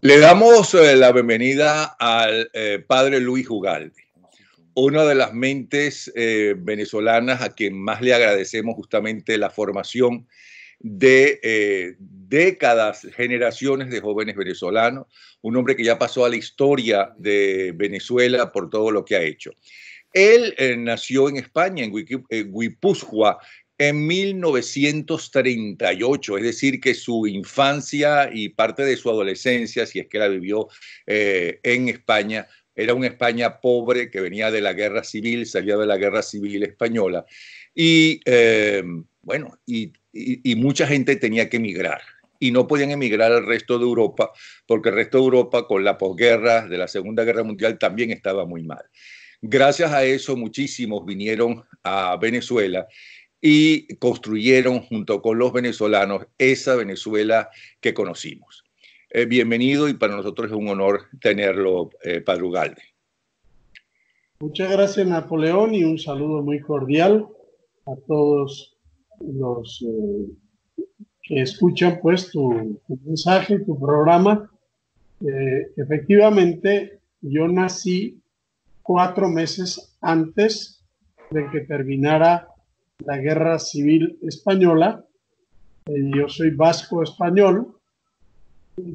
Le damos la bienvenida al padre Luis Ugalde, una de las mentes venezolanas a quien más le agradecemos justamente la formación de décadas, generaciones de jóvenes venezolanos, un hombre que ya pasó a la historia de Venezuela por todo lo que ha hecho. Él nació en España, en Guipúzcoa, en 1938, es decir, que su infancia y parte de su adolescencia, si es que la vivió en España, era una España pobre que venía de la guerra civil, salía de la guerra civil española, y bueno, y mucha gente tenía que emigrar. Y no podían emigrar al resto de Europa, porque el resto de Europa, con la posguerra de la Segunda Guerra Mundial, también estaba muy mal. Gracias a eso, muchísimos vinieron a Venezuela y construyeron junto con los venezolanos esa Venezuela que conocimos. Bienvenido, y para nosotros es un honor tenerlo, padre Ugalde. Muchas gracias, Napoleón, y un saludo muy cordial a todos los que escuchan pues tu mensaje, tu programa. Efectivamente, yo nací 4 meses antes de que terminara la Guerra Civil Española. Yo soy vasco español,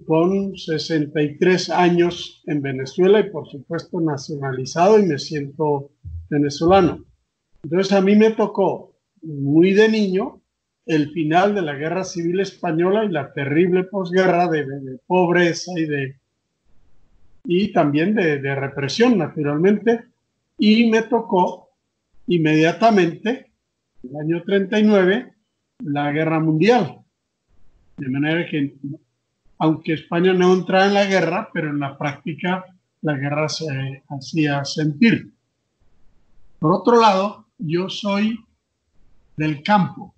con 63 años en Venezuela y por supuesto nacionalizado, y me siento venezolano. Entonces a mí me tocó muy de niño el final de la Guerra Civil Española y la terrible posguerra de pobreza y también de represión, naturalmente, y me tocó inmediatamente, en el año 39, la Guerra Mundial. De manera que, aunque España no entraba en la guerra, pero en la práctica la guerra se hacía sentir. Por otro lado, yo soy del campo.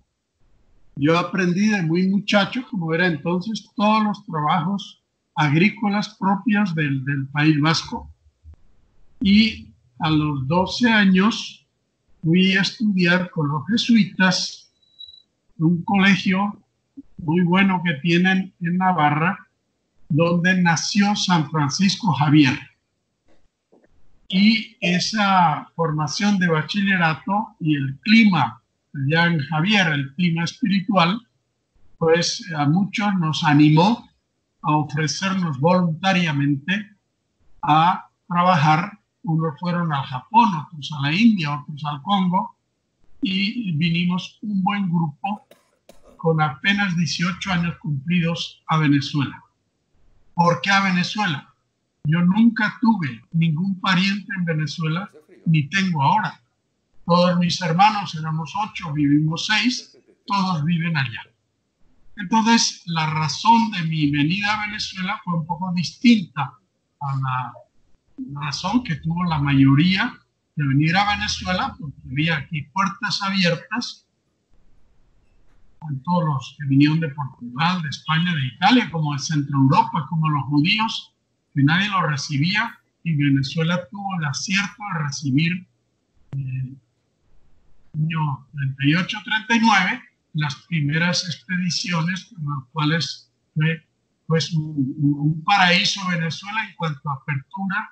Yo aprendí de muy muchacho, como era entonces, todos los trabajos agrícolas propios del País Vasco. Y a los 12 años fui a estudiar con los jesuitas en un colegio muy bueno que tienen en Navarra, donde nació San Francisco Javier. Y esa formación de bachillerato y el clima allá en Javier, el clima espiritual, pues a muchos nos animó a ofrecernos voluntariamente a trabajar. Unos fueron al Japón, otros a la India, otros al Congo, y vinimos un buen grupo con apenas 18 años cumplidos a Venezuela. ¿Por qué a Venezuela? Yo nunca tuve ningún pariente en Venezuela, ni tengo ahora. Todos mis hermanos, éramos 8, vivimos 6, todos viven allá. Entonces, la razón de mi venida a Venezuela fue un poco distinta a la razón que tuvo la mayoría de venir a Venezuela, porque había aquí puertas abiertas con todos los que vinieron de Portugal, de España, de Italia, como de Centro Europa, como los judíos, que nadie los recibía, y Venezuela tuvo el acierto de recibir en el año 38-39 las primeras expediciones, con las cuales fue pues un paraíso Venezuela en cuanto a apertura,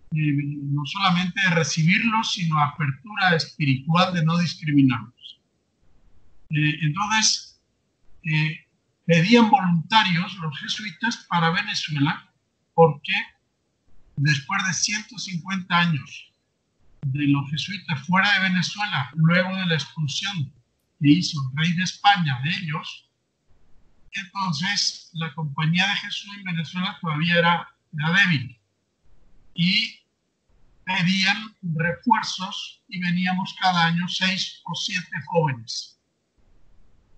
no solamente de recibirlos, sino apertura espiritual, de no discriminarlos. Entonces, pedían voluntarios los jesuitas para Venezuela, porque después de 150 años de los jesuitas fuera de Venezuela, luego de la expulsión que hizo el rey de España de ellos, entonces la Compañía de Jesús en Venezuela todavía era débil, y pedían refuerzos, y veníamos cada año 6 o 7 jóvenes.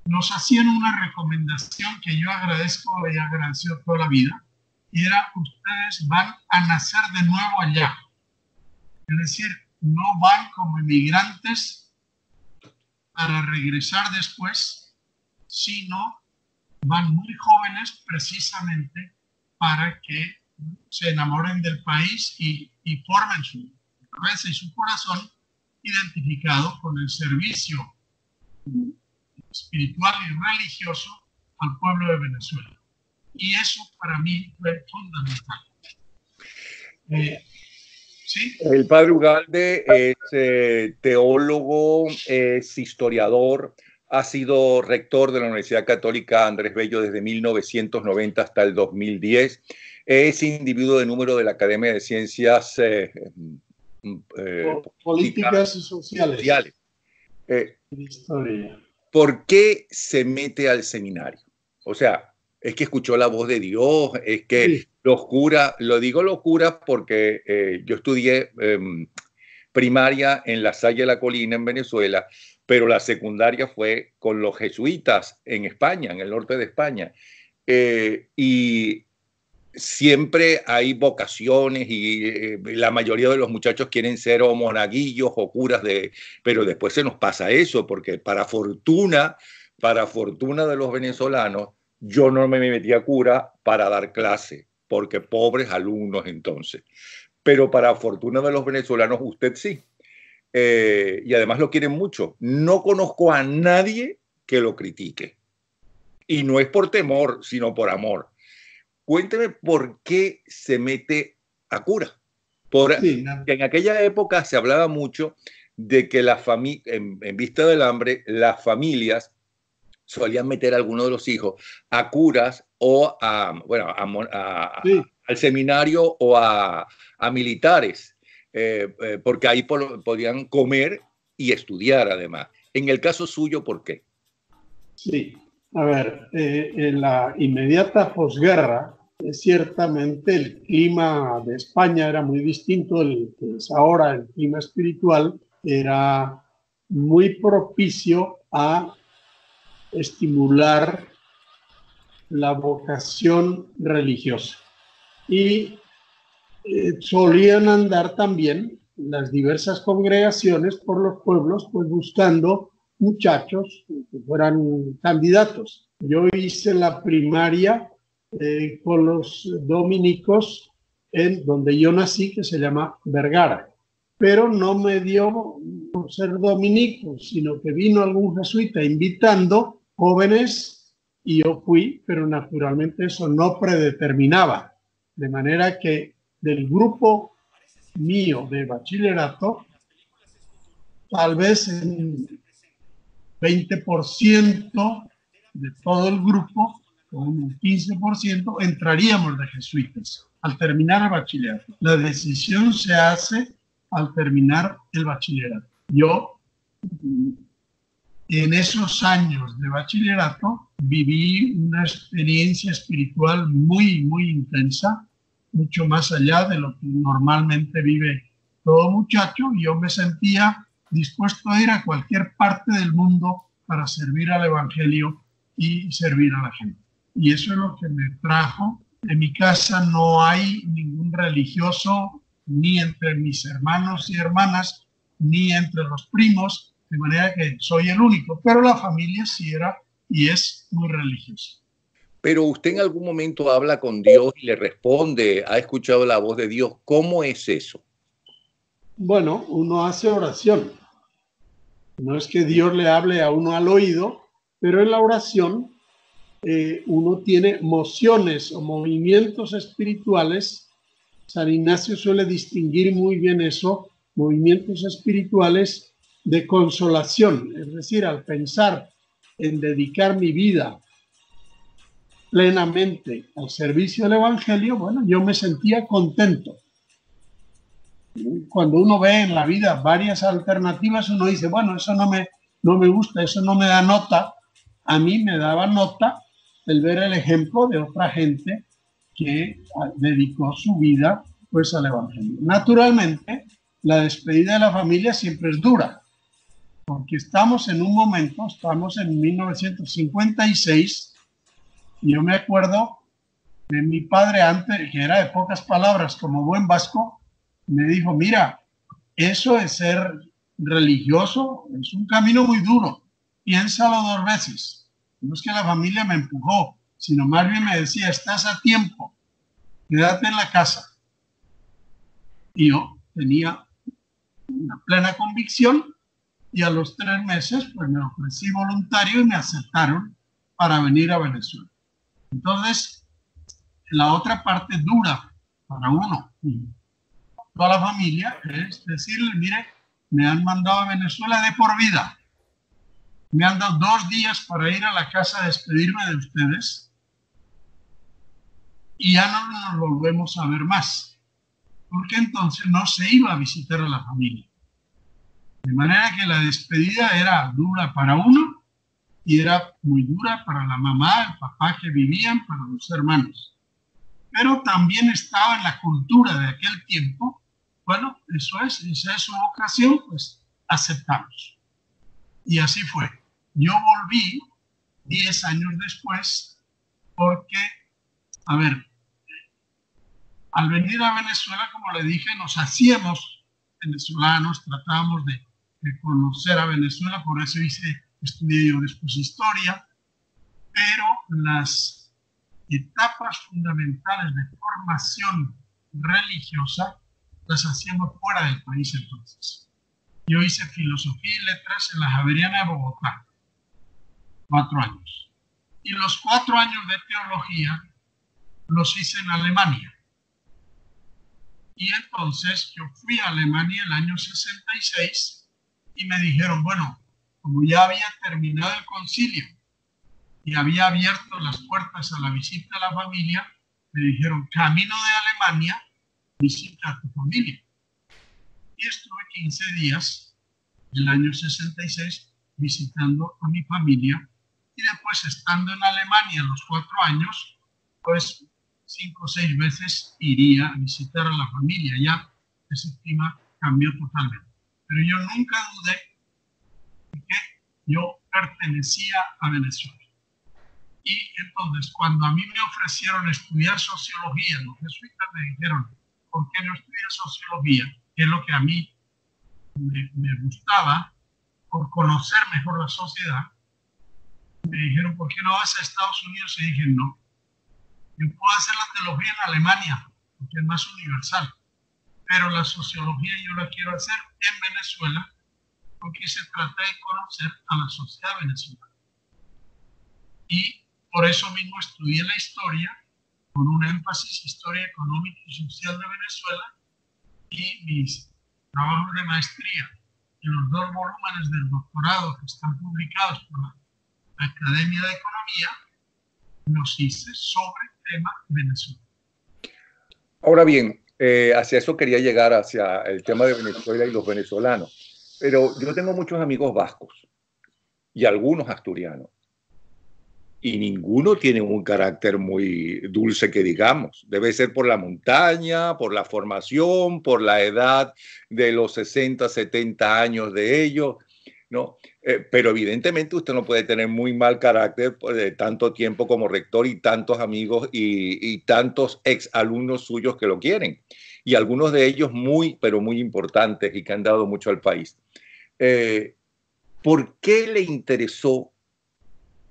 Nos hacían una recomendación que yo agradezco y agradecido toda la vida, y era: ustedes van a nacer de nuevo allá. Es decir, no van como inmigrantes para regresar después, sino van muy jóvenes precisamente para que se enamoren del país y formen su cabeza y su corazón identificado con el servicio espiritual y religioso al pueblo de Venezuela. Y eso para mí fue fundamental. ¿Sí? El padre Ugalde es teólogo, es historiador, ha sido rector de la Universidad Católica Andrés Bello desde 1990 hasta el 2010. Es individuo de número de la Academia de Ciencias Políticas y sociales. Historia. ¿Por qué se mete al seminario? O sea, es que escuchó la voz de Dios, es que sí. Los curas, lo digo los curas porque yo estudié primaria en La Salle de la Colina, en Venezuela, pero la secundaria fue con los jesuitas en España, en el norte de España. Y siempre hay vocaciones y la mayoría de los muchachos quieren ser o monaguillos o curas, pero después se nos pasa eso, porque para fortuna de los venezolanos, yo no me metí a cura para dar clase, porque pobres alumnos entonces. Pero para fortuna de los venezolanos, usted sí. Y además lo quieren mucho. No conozco a nadie que lo critique. Y no es por temor, sino por amor. Cuénteme por qué se mete a cura. Sí, no. En aquella época se hablaba mucho de que en vista del hambre, las familias solían meter a alguno de los hijos a curas o al seminario o a militares, porque ahí podían comer y estudiar además. En el caso suyo, ¿por qué? Sí, a ver, en la inmediata posguerra, ciertamente el clima de España era muy distinto del que es ahora. El clima espiritual era muy propicio a estimular la vocación religiosa. Y solían andar también las diversas congregaciones por los pueblos, pues buscando muchachos que fueran candidatos. Yo hice la primaria con los dominicos en donde yo nací, que se llama Vergara, pero no me dio por ser dominico, sino que vino algún jesuita invitando jóvenes y yo fui, pero naturalmente eso no predeterminaba, de manera que del grupo mío de bachillerato, tal vez en 20% de todo el grupo, o un 15%, entraríamos de jesuitas al terminar el bachillerato. La decisión se hace al terminar el bachillerato. Yo, en esos años de bachillerato, viví una experiencia espiritual muy, muy intensa, mucho más allá de lo que normalmente vive todo muchacho, y yo me sentía dispuesto a ir a cualquier parte del mundo para servir al Evangelio y servir a la gente. Y eso es lo que me trajo. En mi casa no hay ningún religioso, ni entre mis hermanos y hermanas, ni entre los primos, de manera que soy el único, pero la familia sí era y es muy religiosa. Pero usted en algún momento habla con Dios y le responde, ha escuchado la voz de Dios. ¿Cómo es eso? Bueno, uno hace oración. No es que Dios le hable a uno al oído, pero en la oración uno tiene mociones o movimientos espirituales. San Ignacio suele distinguir muy bien eso, movimientos espirituales de consolación. Es decir, al pensar en dedicar mi vida plenamente al servicio del Evangelio, bueno, yo me sentía contento. Cuando uno ve en la vida varias alternativas, uno dice, bueno, eso no me gusta, eso no me da nota. A mí me daba nota el ver el ejemplo de otra gente que dedicó su vida pues al Evangelio. Naturalmente, la despedida de la familia siempre es dura, porque estamos en 1956, y yo me acuerdo de mi padre antes, que era de pocas palabras, como buen vasco, me dijo, mira, eso de ser religioso es un camino muy duro, piénsalo 2 veces. No es que la familia me empujó, sino más bien me decía, estás a tiempo, quédate en la casa. Y yo tenía una plena convicción y a los 3 meses pues me ofrecí voluntario y me aceptaron para venir a Venezuela. Entonces, la otra parte dura para uno y toda la familia es decirle, mire, me han mandado a Venezuela de por vida. Me han dado 2 días para ir a la casa a despedirme de ustedes y ya no nos volvemos a ver más. Porque entonces no se iba a visitar a la familia. De manera que la despedida era dura para uno y era muy dura para la mamá, el papá que vivían, para los hermanos. Pero también estaba en la cultura de aquel tiempo, bueno, esa es su vocación, pues aceptamos. Y así fue. Yo volví 10 años después porque, a ver, al venir a Venezuela, como le dije, nos hacíamos venezolanos, tratábamos de conocer a Venezuela, por eso estudié yo después historia, pero las etapas fundamentales de formación religiosa las hacíamos fuera del país entonces. Yo hice filosofía y letras en la Javeriana de Bogotá, 4 años. Y los 4 años de teología los hice en Alemania. Y entonces yo fui a Alemania el año 66 y me dijeron, bueno, como ya había terminado el concilio y había abierto las puertas a la visita a la familia, me dijeron, camino de Alemania, visita a tu familia. Y estuve 15 días el año 66 visitando a mi familia y después estando en Alemania los 4 años, pues 5 o 6 veces iría a visitar a la familia. Ya ese clima cambió totalmente. Pero yo nunca dudé de que yo pertenecía a Venezuela. Y entonces, cuando a mí me ofrecieron estudiar sociología, los jesuitas me dijeron, ¿por qué no estudias sociología? Que es lo que a mí me gustaba, por conocer mejor la sociedad. Me dijeron, ¿por qué no vas a Estados Unidos? Y dije, no. Yo puedo hacer la teología en Alemania, porque es más universal, pero la sociología yo la quiero hacer en Venezuela, porque se trata de conocer a la sociedad venezolana. Y por eso mismo estudié la historia, con un énfasis historia económica y social de Venezuela, y mis trabajos de maestría en los 2 volúmenes del doctorado que están publicados por la Academia de Economía, los hice sobre el tema Venezuela. Ahora bien, hacia eso quería llegar, hacia el tema de Venezuela y los venezolanos. Pero yo tengo muchos amigos vascos y algunos asturianos. Y ninguno tiene un carácter muy dulce que digamos. Debe ser por la montaña, por la formación, por la edad de los 60, 70 años de ellos, ¿no? Pero evidentemente usted no puede tener muy mal carácter de tanto tiempo como rector y tantos amigos y tantos exalumnos suyos que lo quieren. Y algunos de ellos muy, pero muy importantes y que han dado mucho al país. ¿Por qué le interesó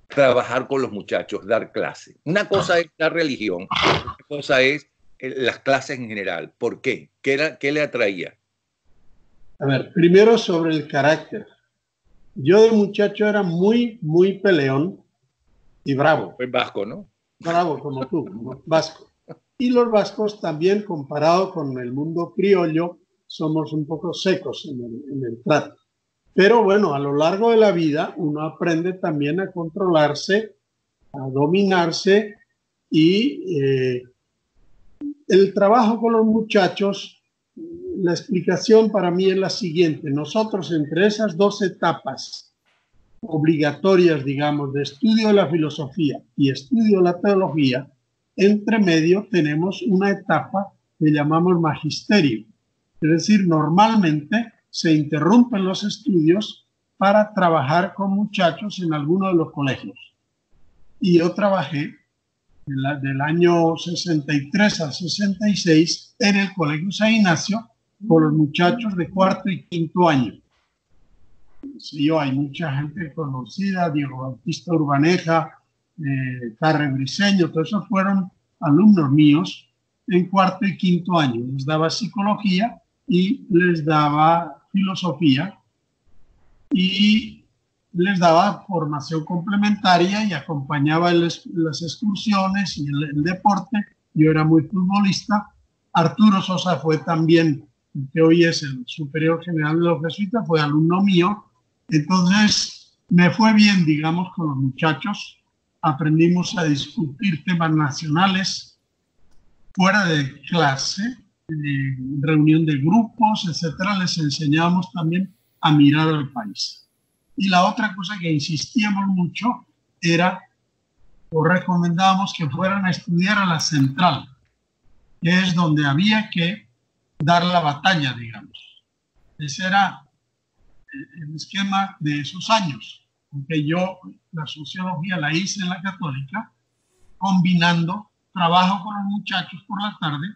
trabajar con los muchachos, dar clases? Una cosa es la religión, otra cosa es las clases en general. ¿Por qué? ¿Qué le atraía? A ver, primero sobre el carácter. Yo de muchacho era muy, muy peleón y bravo. Pues vasco, ¿no? Bravo, como tú, vasco. Y los vascos también, comparado con el mundo criollo, somos un poco secos en el trato. Pero bueno, a lo largo de la vida uno aprende también a controlarse, a dominarse y el trabajo con los muchachos, la explicación para mí es la siguiente. Nosotros entre esas 2 etapas obligatorias, digamos, de estudio de la filosofía y estudio de la teología, entre medio tenemos una etapa que llamamos magisterio. Es decir, normalmente se interrumpen los estudios para trabajar con muchachos en alguno de los colegios. Y yo trabajé del año 63 al 66 en el Colegio San Ignacio con los muchachos de 4º y 5º año. Sí, hay mucha gente conocida, Diego Bautista Urbaneja, Carre Briceño, todos esos fueron alumnos míos en 4º y 5º año. Les daba psicología y les daba filosofía y les daba formación complementaria y acompañaba las excursiones y el deporte yo era muy futbolista. Arturo Sosa fue también, que hoy es el superior general de los jesuitas, fue alumno mío. Entonces me fue bien, digamos, con los muchachos. Aprendimos a discutir temas nacionales fuera de clase, reunión de grupos, etcétera. Les enseñábamos también a mirar al país. Y la otra cosa que insistíamos mucho era, o recomendábamos que fueran a estudiar a la central, que es donde había que dar la batalla, digamos. Ese era el esquema de esos años, aunque yo la sociología la hice en la Católica, combinando trabajo con los muchachos por la tarde,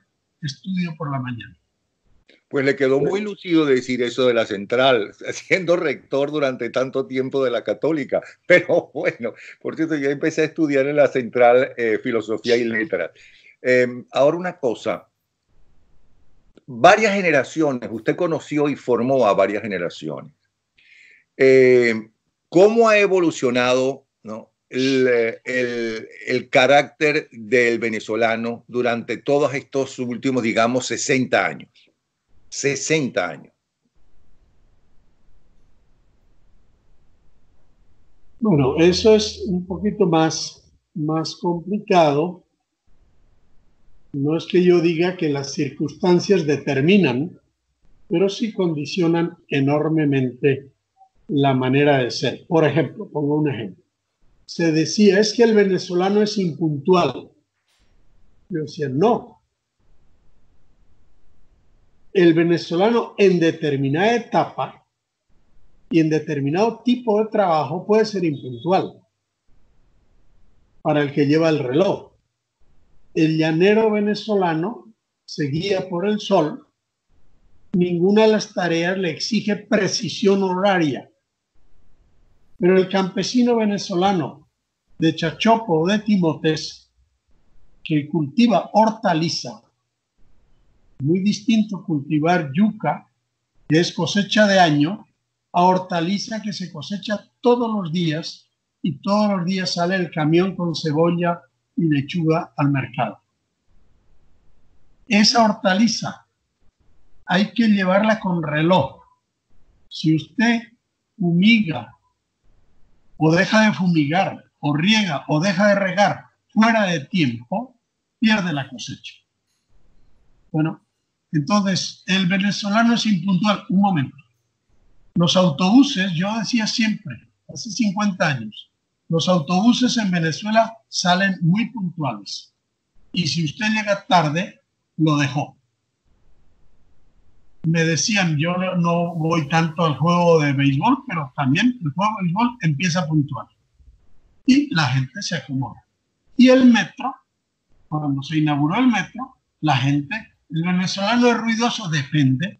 estudio por la mañana. Pues le quedó muy lucido decir eso de la central, siendo rector durante tanto tiempo de la Católica. Pero bueno, por cierto, yo empecé a estudiar en la central filosofía y letras. Ahora una cosa, varias generaciones, usted conoció y formó a varias generaciones. ¿Cómo ha evolucionado, ¿no?, el carácter del venezolano durante todos estos últimos, digamos, 60 años? 60 años. Bueno, eso es un poquito más complicado. No es que yo diga que las circunstancias determinan, pero sí condicionan enormemente la manera de ser. Por ejemplo, pongo un ejemplo. Se decía, es que el venezolano es impuntual. Yo decía, no. El venezolano en determinada etapa y en determinado tipo de trabajo puede ser impuntual para el que lleva el reloj. El llanero venezolano se guía por el sol. Ninguna de las tareas le exige precisión horaria. Pero el campesino venezolano de Chachopo o de Timotes, que cultiva hortaliza, muy distinto cultivar yuca, que es cosecha de año, a hortaliza que se cosecha todos los días y todos los días sale el camión con cebolla y lechuga al mercado. Esa hortaliza hay que llevarla con reloj. Si usted fumiga o deja de fumigar, o riega o deja de regar fuera de tiempo, pierde la cosecha. Bueno, entonces el venezolano es impuntual. Un momento. Los autobuses, yo decía siempre, hace 50 años, los autobuses en Venezuela salen muy puntuales. Y si usted llega tarde, lo dejó. Me decían, yo no voy tanto al juego de béisbol, pero también el juego de béisbol empieza puntual. Y la gente se acomoda. Y el metro, cuando se inauguró el metro, la gente, el venezolano es ruidoso, depende.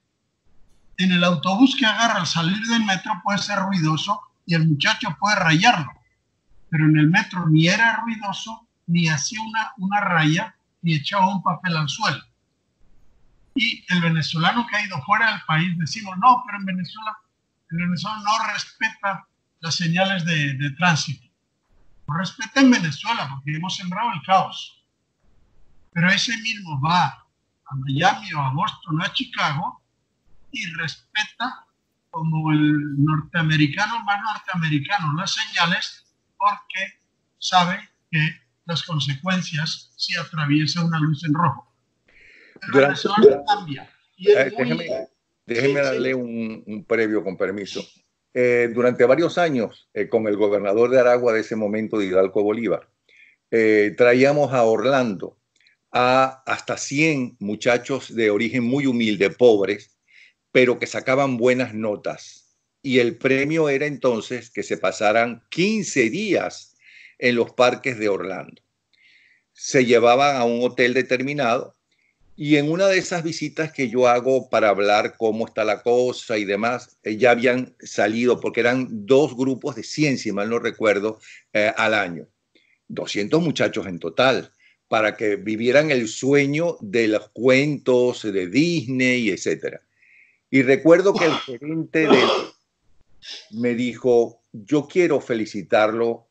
En el autobús que agarra al salir del metro puede ser ruidoso y el muchacho puede rayarlo. Pero en el metro ni era ruidoso, ni hacía una raya, ni echaba un papel al suelo. Y el venezolano que ha ido fuera del país, decimos, no, pero en Venezuela, el venezolano no respeta las señales de tránsito. No respeta en Venezuela porque hemos sembrado el caos. Pero ese mismo va a Miami o a Boston o a Chicago y respeta como el norteamericano más norteamericano las señales porque sabe que las consecuencias si atraviesa una luz en rojo. Cambia. Déjeme darle un previo, con permiso. Durante varios años, con el gobernador de Aragua de ese momento, Hidalgo Bolívar, traíamos a Orlando a hasta 100 muchachos de origen muy humilde, pobres, pero que sacaban buenas notas. Y el premio era entonces que se pasaran 15 días en los parques de Orlando. Se llevaban a un hotel determinado. Y en una de esas visitas que yo hago para hablar cómo está la cosa y demás, ya habían salido, porque eran 2 grupos de 100, si mal no recuerdo, al año. 200 muchachos en total, para que vivieran el sueño de los cuentos de Disney, etc. Y recuerdo que el gerente me dijo, yo quiero felicitarlo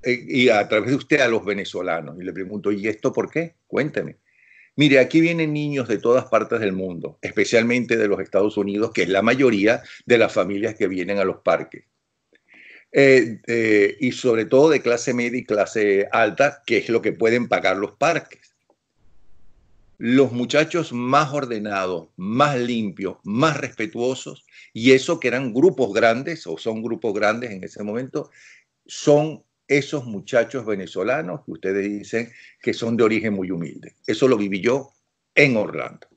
y a través de usted a los venezolanos. Y le pregunto, ¿y esto por qué? Cuénteme. Mire, aquí vienen niños de todas partes del mundo, especialmente de los Estados Unidos, que es la mayoría de las familias que vienen a los parques. Y sobre todo de clase media y clase alta, que es lo que pueden pagar los parques. Los muchachos más ordenados, más limpios, más respetuosos, y eso que eran grupos grandes, o son grupos grandes en ese momento, son esos muchachos venezolanos que ustedes dicen que son de origen muy humilde. Eso lo viví yo en Orlando.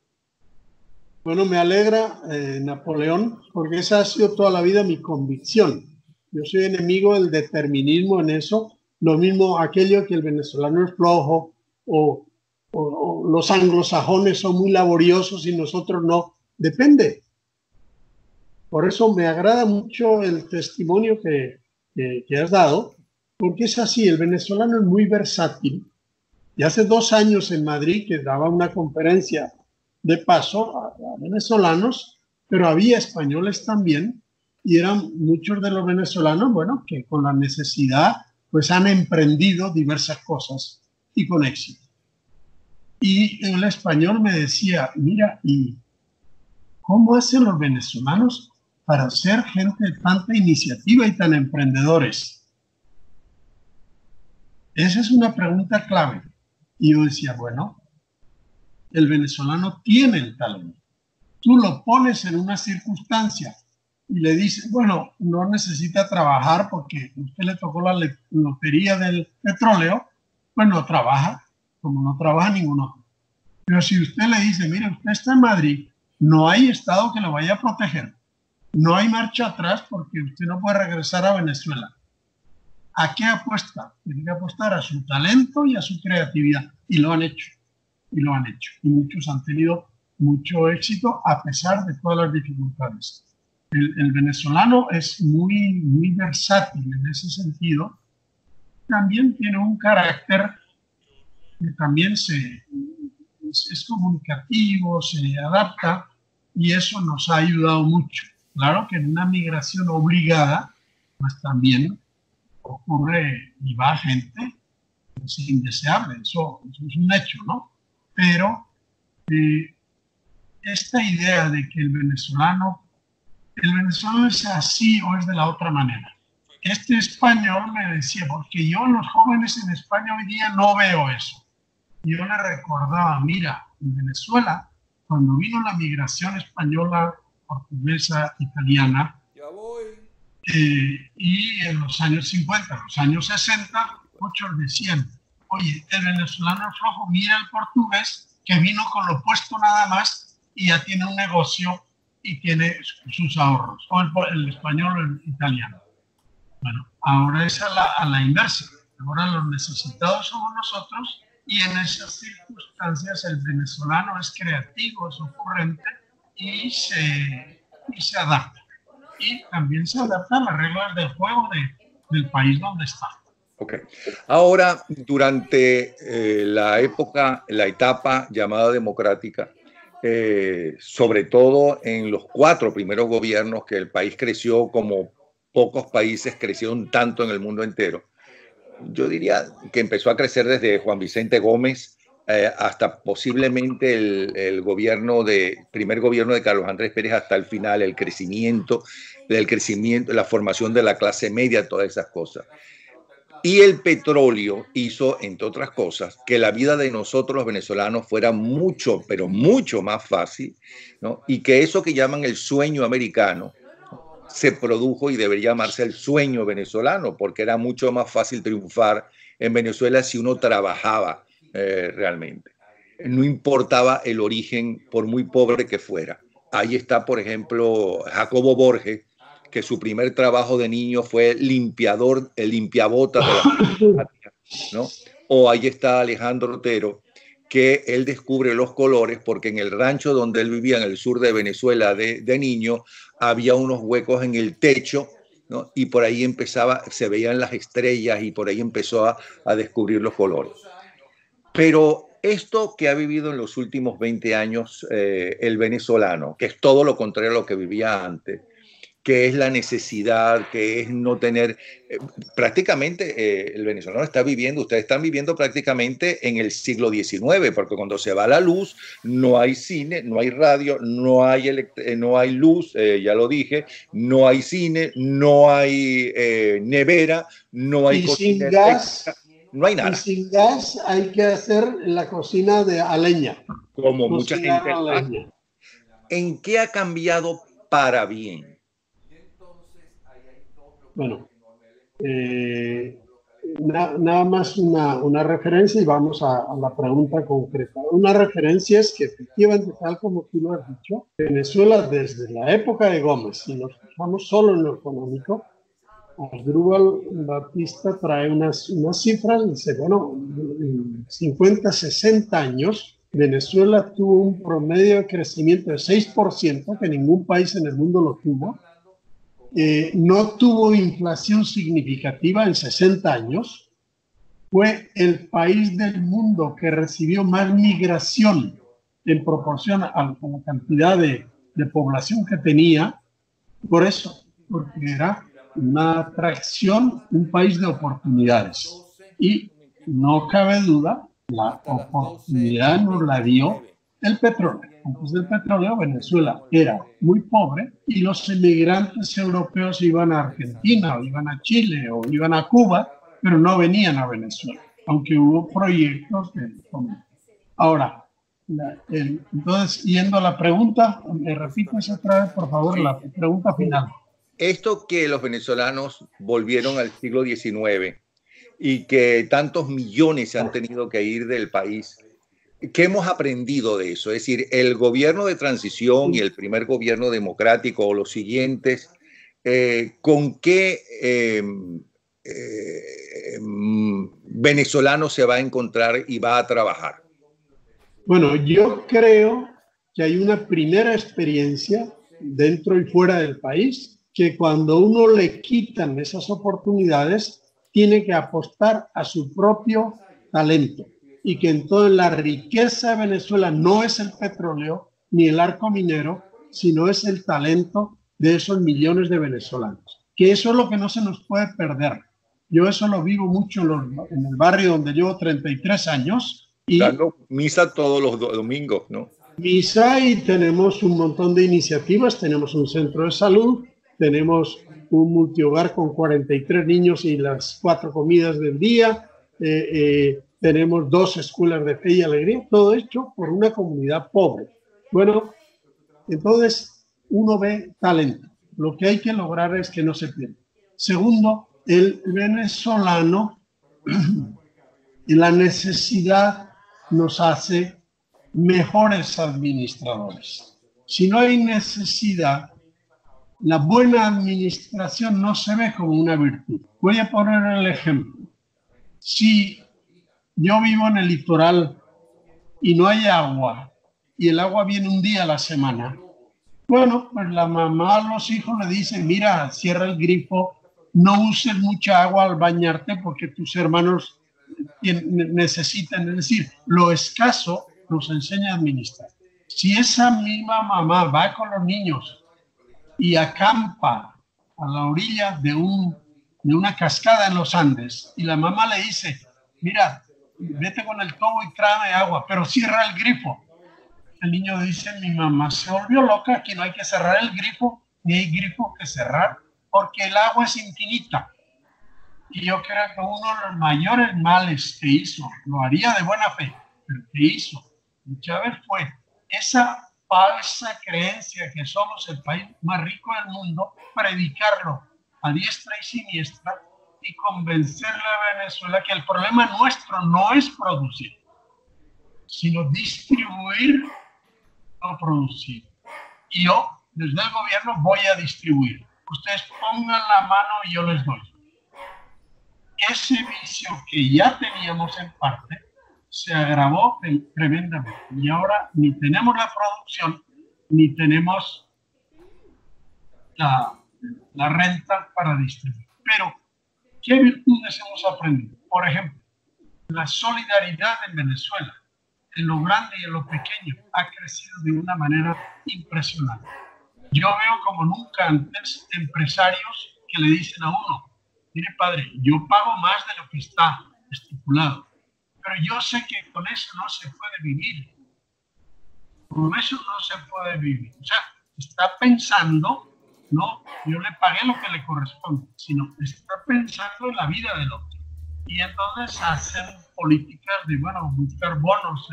Bueno, me alegra, Napoleón, porque esa ha sido toda la vida mi convicción. Yo soy enemigo del determinismo en eso. Lo mismo aquello que el venezolano es flojo o los anglosajones son muy laboriosos y nosotros no. Depende. Por eso me agrada mucho el testimonio que has dado, porque es así, el venezolano es muy versátil. Y hace 2 años en Madrid, que daba una conferencia de paso a venezolanos, pero había españoles también, y eran muchos de los venezolanos, bueno, que con la necesidad, pues han emprendido diversas cosas y con éxito. Y el español me decía, mira, ¿y cómo hacen los venezolanos para ser gente de tanta iniciativa y tan emprendedores? Esa es una pregunta clave. Y yo decía, bueno, el venezolano tiene el talento. Tú lo pones en una circunstancia y le dices, bueno, no necesita trabajar porque a usted le tocó la lotería del petróleo, pues no trabaja, como no trabaja ningún otro. Pero si usted le dice, mire, usted está en Madrid, no hay Estado que lo vaya a proteger. No hay marcha atrás porque usted no puede regresar a Venezuela. ¿A qué apuesta? Tiene que apostar a su talento y a su creatividad. Y lo han hecho. Y lo han hecho. Y muchos han tenido mucho éxito a pesar de todas las dificultades. El venezolano es muy, muy versátil en ese sentido. También tiene un carácter que también es comunicativo, se adapta y eso nos ha ayudado mucho. Claro que en una migración obligada, pues también ocurre y va gente pues, indeseable, eso es un hecho, ¿no? Pero esta idea de que el venezolano es así o es de la otra manera. Este español me decía, porque yo los jóvenes en España hoy día no veo eso. Yo le recordaba, mira, en Venezuela, cuando vino la migración española, portuguesa, italiana, y en los años 50, los años 60, muchos decían, oye, el venezolano es flojo, mira el portugués que vino con lo puesto nada más y ya tiene un negocio y tiene sus ahorros, o el español o el italiano. Bueno, ahora es a la inversa. Ahora los necesitados somos nosotros y en esas circunstancias el venezolano es creativo, es ocurrente y se adapta. Y también se adapta a las reglas del juego del país donde está. Okay. Ahora, durante la etapa llamada democrática, sobre todo en los 4 primeros gobiernos que el país creció como pocos países crecieron tanto en el mundo entero. Yo diría que empezó a crecer desde Juan Vicente Gómez hasta posiblemente el primer gobierno de Carlos Andrés Pérez hasta el final, el crecimiento, la formación de la clase media, todas esas cosas. Y el petróleo hizo, entre otras cosas, que la vida de nosotros los venezolanos fuera mucho, pero mucho más fácil, ¿no? Y que eso que llaman el sueño americano se produjo y debería llamarse el sueño venezolano, porque era mucho más fácil triunfar en Venezuela si uno trabajaba realmente. No importaba el origen, por muy pobre que fuera. Ahí está, por ejemplo, Jacobo Borges, que su primer trabajo de niño fue limpiador, el limpiabotas de la ¿no? O ahí está Alejandro Otero, que él descubre los colores porque en el rancho donde él vivía en el sur de Venezuela de niño había unos huecos en el techo, ¿no? Y por ahí se veían las estrellas y por ahí empezó a descubrir los colores. Pero esto que ha vivido en los últimos 20 años el venezolano, que es todo lo contrario a lo que vivía antes, que es la necesidad, que es no tener, prácticamente el venezolano está viviendo, ustedes están viviendo prácticamente en el siglo XIX, porque cuando se va la luz, no hay cine, no hay radio, no hay luz, ya lo dije, no hay cine, no hay nevera, no hay Y cocina sin eléctrica, gas, no hay y nada. sin gas hay que hacer la cocina a leña, Como mucha cocinar gente a lo hace. leña. ¿En qué ha cambiado para bien? Bueno, eh, nada más una referencia y vamos a la pregunta concreta. Una referencia es que efectivamente, tal como tú lo has dicho, Venezuela desde la época de Gómez, si nos fijamos solo en lo económico, Asdrúbal Batista trae unas cifras, dice, bueno, en 50, 60 años, Venezuela tuvo un promedio de crecimiento de 6%, que ningún país en el mundo lo tuvo. No tuvo inflación significativa en 60 años. Fue el país del mundo que recibió más migración en proporción a la cantidad de población que tenía. Por eso, porque era una atracción, un país de oportunidades. Y no cabe duda, la oportunidad nos la dio el petróleo. Antes del petróleo, Venezuela era muy pobre y los inmigrantes europeos iban a Argentina, o iban a Chile, o iban a Cuba, pero no venían a Venezuela, aunque hubo proyectos de fomento. Ahora, entonces, yendo a la pregunta, me repites otra vez, por favor, Sí. la pregunta final. Esto que los venezolanos volvieron al siglo XIX y que tantos millones se han tenido que ir del país, ¿qué hemos aprendido de eso? Es decir, el gobierno de transición y el primer gobierno democrático o los siguientes, ¿con qué venezolano se va a encontrar y va a trabajar? Bueno, yo creo que hay una primera experiencia dentro y fuera del país, que cuando uno le quitan esas oportunidades, tiene que apostar a su propio talento y que entonces la riqueza de Venezuela no es el petróleo ni el arco minero, sino es el talento de esos millones de venezolanos. Que eso es lo que no se nos puede perder. Yo eso lo vivo mucho en el barrio donde llevo 33 años. Y dando misa todos los domingos, ¿no? Misa, y tenemos un montón de iniciativas, tenemos un centro de salud, tenemos un multihogar con 43 niños y las 4 comidas del día, tenemos 2 escuelas de fe y alegría, todo hecho por una comunidad pobre. Bueno, entonces uno ve talento. Lo que hay que lograr es que no se pierda. Segundo, el venezolano, la necesidad nos hace mejores administradores. Si no hay necesidad, la buena administración no se ve como una virtud. Voy a poner el ejemplo. Si yo vivo en el litoral y no hay agua, y el agua viene un día a la semana, bueno, pues la mamá a los hijos le dice, mira, cierra el grifo, no uses mucha agua al bañarte porque tus hermanos necesitan, es decir, lo escaso nos enseña a administrar. Si esa misma mamá va con los niños y acampa a la orilla de una cascada en los Andes y la mamá le dice, mira, vete con el tobo y tráeme agua, pero cierra el grifo. El niño dice, mi mamá se volvió loca, aquí no hay que cerrar el grifo, ni hay grifo que cerrar, porque el agua es infinita. Y yo creo que uno de los mayores males que hizo, lo haría de buena fe, pero que hizo Chávez fue esa falsa creencia que somos el país más rico del mundo, predicarlo a diestra y siniestra y convencerle a Venezuela que el problema nuestro no es producir, sino distribuir o producir. Y yo, desde el gobierno, voy a distribuir. Ustedes pongan la mano y yo les doy. Ese vicio que ya teníamos en parte se agravó tremendamente. Y ahora ni tenemos la producción, ni tenemos la renta para distribuir. Pero, ¿qué virtudes hemos aprendido? Por ejemplo, la solidaridad en Venezuela, en lo grande y en lo pequeño, ha crecido de una manera impresionante. Yo veo como nunca antes empresarios que le dicen a uno, mire padre, yo pago más de lo que está estipulado, pero yo sé que con eso no se puede vivir. Con eso no se puede vivir. O sea, está pensando, no, yo le pagué lo que le corresponde, sino está pensando en la vida del otro. Y entonces hacen políticas de, bueno, buscar bonos,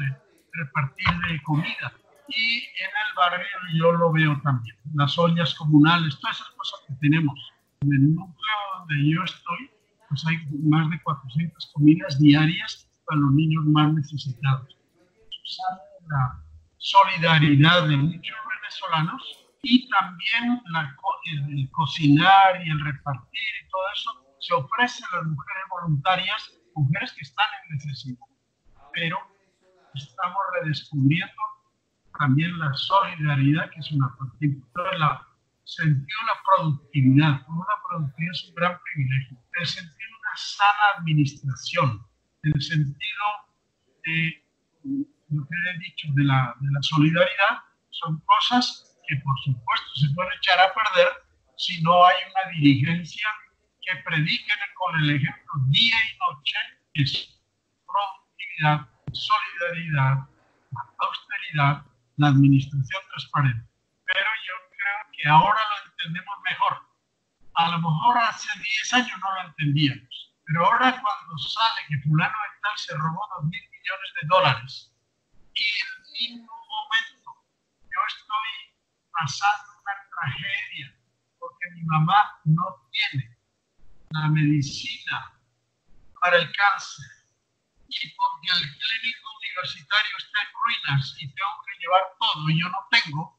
repartir de comida. Y en el barrio yo lo veo también, las ollas comunales, todas esas cosas que tenemos. En el núcleo donde yo estoy, pues hay más de 400 comidas diarias para los niños más necesitados. Sale la solidaridad de muchos venezolanos y también el cocinar y el repartir y todo eso se ofrece a las mujeres voluntarias, mujeres que están en necesidad. Pero estamos redescubriendo también la solidaridad, que es una parte importante, el sentido de la productividad. Como la productividad es un gran privilegio. El sentido de una sana administración, el sentido de lo que he dicho de la solidaridad, son cosas que por supuesto se pueden echar a perder si no hay una dirigencia que predique con el ejemplo día y noche es productividad, solidaridad, austeridad, la administración transparente. Pero yo creo que ahora lo entendemos mejor. A lo mejor hace 10 años no lo entendíamos, pero ahora cuando sale que fulano de tal se robó $2.000 millones y en el mismo momento yo estoy pasando una tragedia porque mi mamá no tiene la medicina para el cáncer y porque el clínico universitario está en ruinas y tengo que llevar todo y yo no tengo,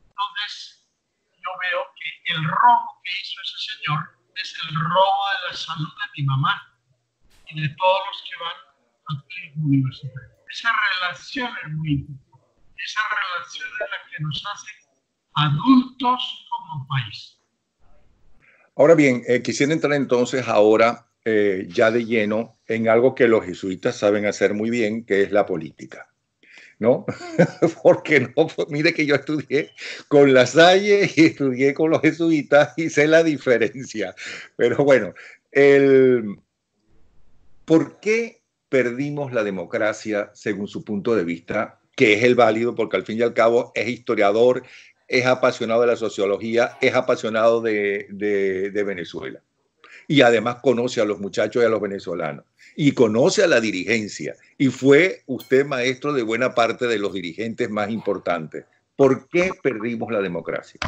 entonces yo veo que el robo que hizo ese señor es el robo de la salud de mi mamá y de todos los que van al clínico universitario. Esa relación es muy importante. Esa relación es la que nos hace adultos como país. Ahora bien, quisiera entrar entonces ahora ya de lleno en algo que los jesuitas saben hacer muy bien, que es la política, ¿no? Porque no, mire que yo estudié con La Salle y estudié con los jesuitas y sé la diferencia. Pero bueno, ¿por qué perdimos la democracia según su punto de vista, que es el válido, porque al fin y al cabo es historiador, es apasionado de la sociología, es apasionado de Venezuela? Y además conoce a los muchachos y a los venezolanos y conoce a la dirigencia y fue usted maestro de buena parte de los dirigentes más importantes. ¿Por qué perdimos la democracia?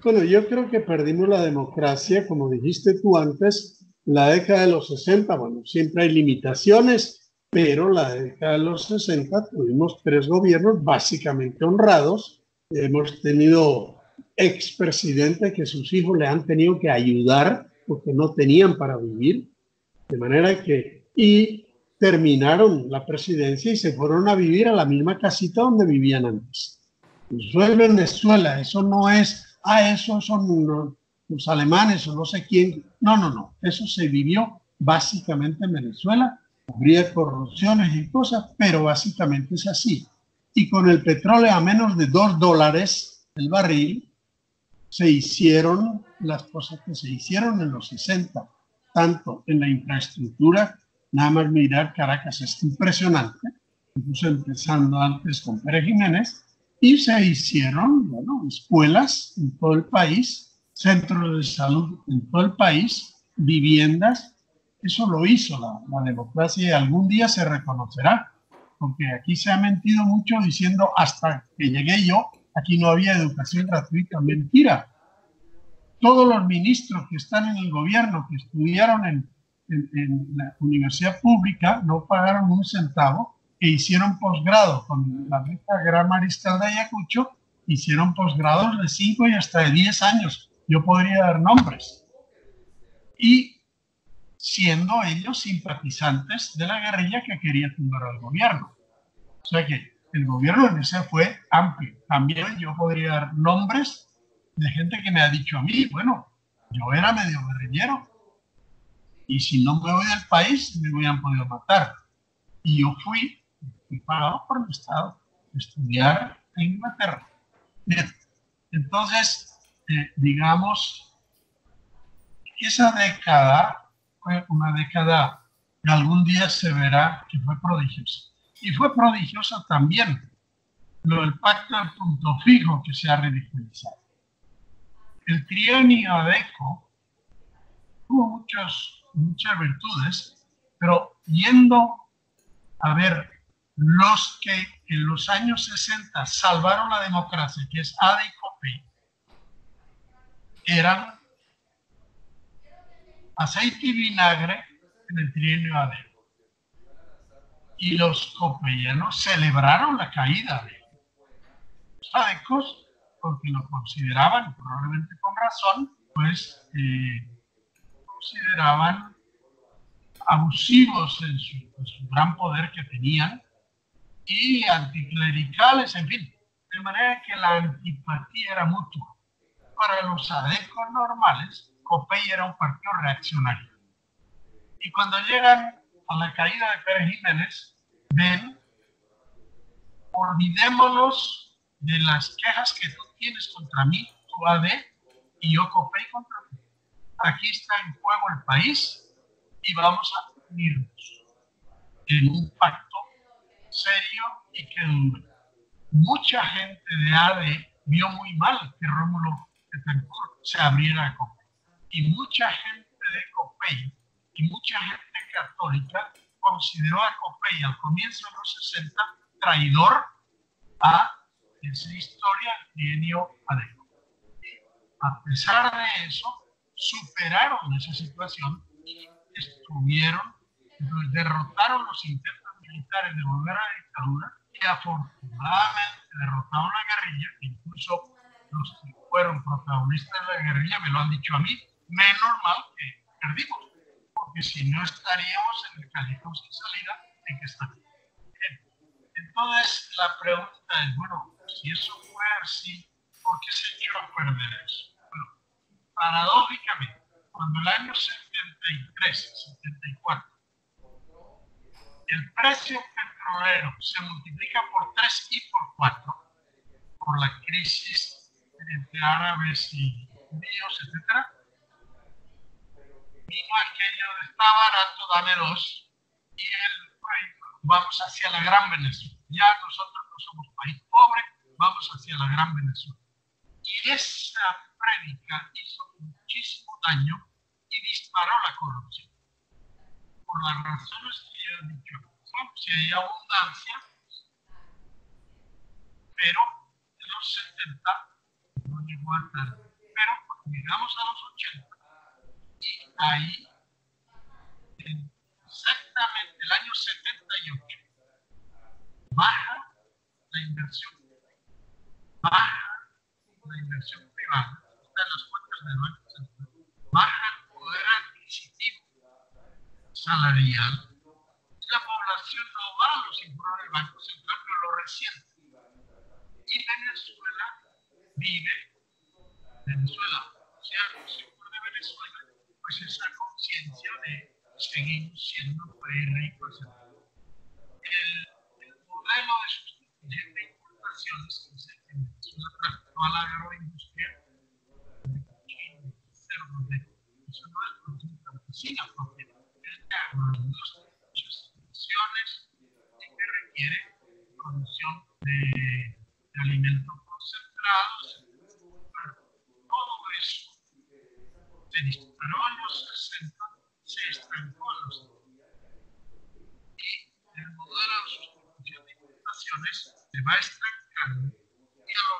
Bueno, yo creo que perdimos la democracia, como dijiste tú antes, la década de los 60. Bueno, siempre hay limitaciones, pero la década de los 60 tuvimos 3 gobiernos básicamente honrados. Hemos tenido expresidentes que sus hijos le han tenido que ayudar porque no tenían para vivir, de manera que, y terminaron la presidencia y se fueron a vivir a la misma casita donde vivían antes. Eso es Venezuela, eso no es, esos son los alemanes o no sé quién. No, eso se vivió básicamente en Venezuela. Habría corrupciones y cosas, pero básicamente es así. Y con el petróleo a menos de $2 el barril, se hicieron las cosas que se hicieron en los 60, tanto en la infraestructura, nada más mirar Caracas es impresionante, incluso empezando antes con Pérez Jiménez, y se hicieron, bueno, escuelas en todo el país, centros de salud en todo el país, viviendas. Eso lo hizo la democracia y algún día se reconocerá, porque aquí se ha mentido mucho diciendo hasta que llegué yo, aquí no había educación gratuita. Mentira. Todos los ministros que están en el gobierno, que estudiaron en la universidad pública, no pagaron un centavo, e hicieron posgrado con la beca Gran Mariscal de Ayacucho, hicieron posgrados de 5 y hasta de 10 años. Yo podría dar nombres. Y siendo ellos simpatizantes de la guerrilla que quería tumbar al gobierno. O sea que el gobierno en ese fue amplio. También yo podría dar nombres de gente que me ha dicho a mí, bueno, yo era medio guerrillero y si no me voy del país me hubieran podido matar. Y yo fui pagado por el Estado a estudiar en Inglaterra. Bien, Entonces, digamos, esa década fue una década que algún día se verá que fue prodigiosa. Y fue prodigiosa también el pacto del punto fijo que se ha ridiculizado. El trienio ADECO tuvo muchas virtudes, pero yendo a ver los que en los años 60 salvaron la democracia, que es ADE y COPEI, eran aceite y vinagre en el trienio ADECO. Y los copeyanos celebraron la caída de los ADECOS porque lo consideraban, probablemente con razón, pues consideraban abusivos en su gran poder que tenían y anticlericales, en fin, de manera que la antipatía era mutua. Para los ADECOS normales, COPEI era un partido reaccionario. Y cuando llegan a la caída de Pérez Jiménez, ven, olvidémonos de las quejas que tú tienes contra mí, tu AD, y yo COPEI contra ti. Aquí está en juego el país y vamos a unirnos en un pacto serio y que dure. Mucha gente de ADE vio muy mal que Rómulo Betancourt se abriera a COPEI. Y mucha gente de COPEI y mucha gente católica consideró a COPEI al comienzo de los 60 traidor a esa historia del trienio ADECO. A pesar de eso, superaron esa situación y derrotaron los intentos militares de volver a la dictadura y afortunadamente derrotaron la guerrilla, que incluso los que fueron protagonistas de la guerrilla me lo han dicho a mí, menos mal que perdimos, porque si no estaríamos en el callejón sin salida en que estamos. Entonces la pregunta es, bueno, si eso fue así, ¿por qué se echó a perder eso? Bueno, paradójicamente, cuando el año 73, 74, el precio petrolero se multiplica por 3 y por 4 por la crisis entre árabes y judíos, etc. Vino aquello de está barato, dame 2, y vamos hacia la gran Venezuela. Ya nosotros no somos país pobre, vamos hacia la gran Venezuela. Y esa prédica hizo muchísimo daño y disparó la corrupción. Por las razones que yo he dicho, si hay abundancia, pero en los 70 no llegó a tarde. Pero llegamos a los 80 y ahí, exactamente el año 78, baja la inversión privada, está en las cuentas del Banco Central, baja el poder adquisitivo salarial, y la población no va a los informes del Banco Central, pero lo resiente. Y Venezuela, sea el sector de Venezuela, pues esa conciencia de seguir siendo país rico, etc. El modelo de sustitución de importaciones que se Venezuela tras toda la guerra industrial, eso no es producción campesina, porque es de agroindustria, muchas inversiones y que requiere producción de alimentos concentrados. Todo eso se disparó en los 60, se estancó en los 70. Y el modelo de sustitución de importaciones se va estancando y a lo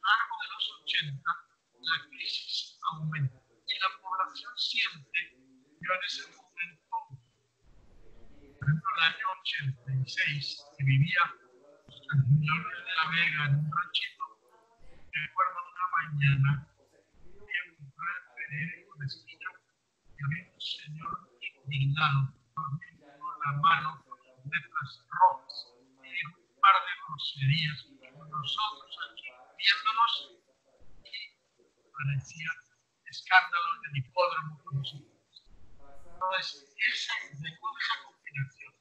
largo de los 80 la crisis aumenta y la población siente, yo en ese momento, por ejemplo, el año 86, que vivía en Millones de la Vega, en un ranchito, recuerdo una mañana, vi un periódico de esquina y había un señor indignado, con la mano con las letras rojas, y dijo un par de groserías, nosotros aquí viéndonos, y parecía escándalo del hipódromo con nosotros. Entonces, esa combinación.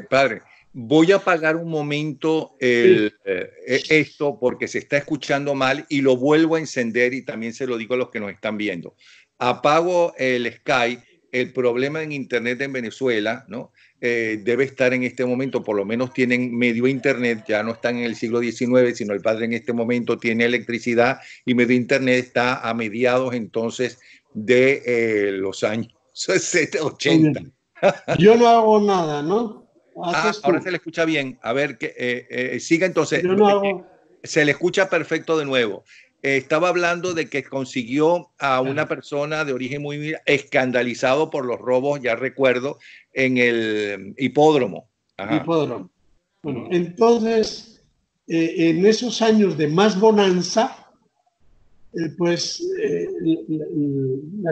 Padre, Voy a apagar un momento esto porque se está escuchando mal y lo vuelvo a encender y también se lo digo a los que nos están viendo. Apago el Skype. El problema en Internet en Venezuela, ¿no? Debe estar en este momento, por lo menos tienen medio Internet, ya no están en el siglo XIX, sino el padre en este momento tiene electricidad y medio Internet está a mediados entonces de los años 60, 80. Yo no hago nada, ¿no? Haces Ahora tú. se le escucha bien. A ver, siga entonces. Yo no hago. Se le escucha perfecto de nuevo. Estaba hablando de que consiguió a una persona de origen muy escandalizado por los robos, ya recuerdo, en el hipódromo. Ajá. Hipódromo. Bueno, entonces, en esos años de más bonanza, la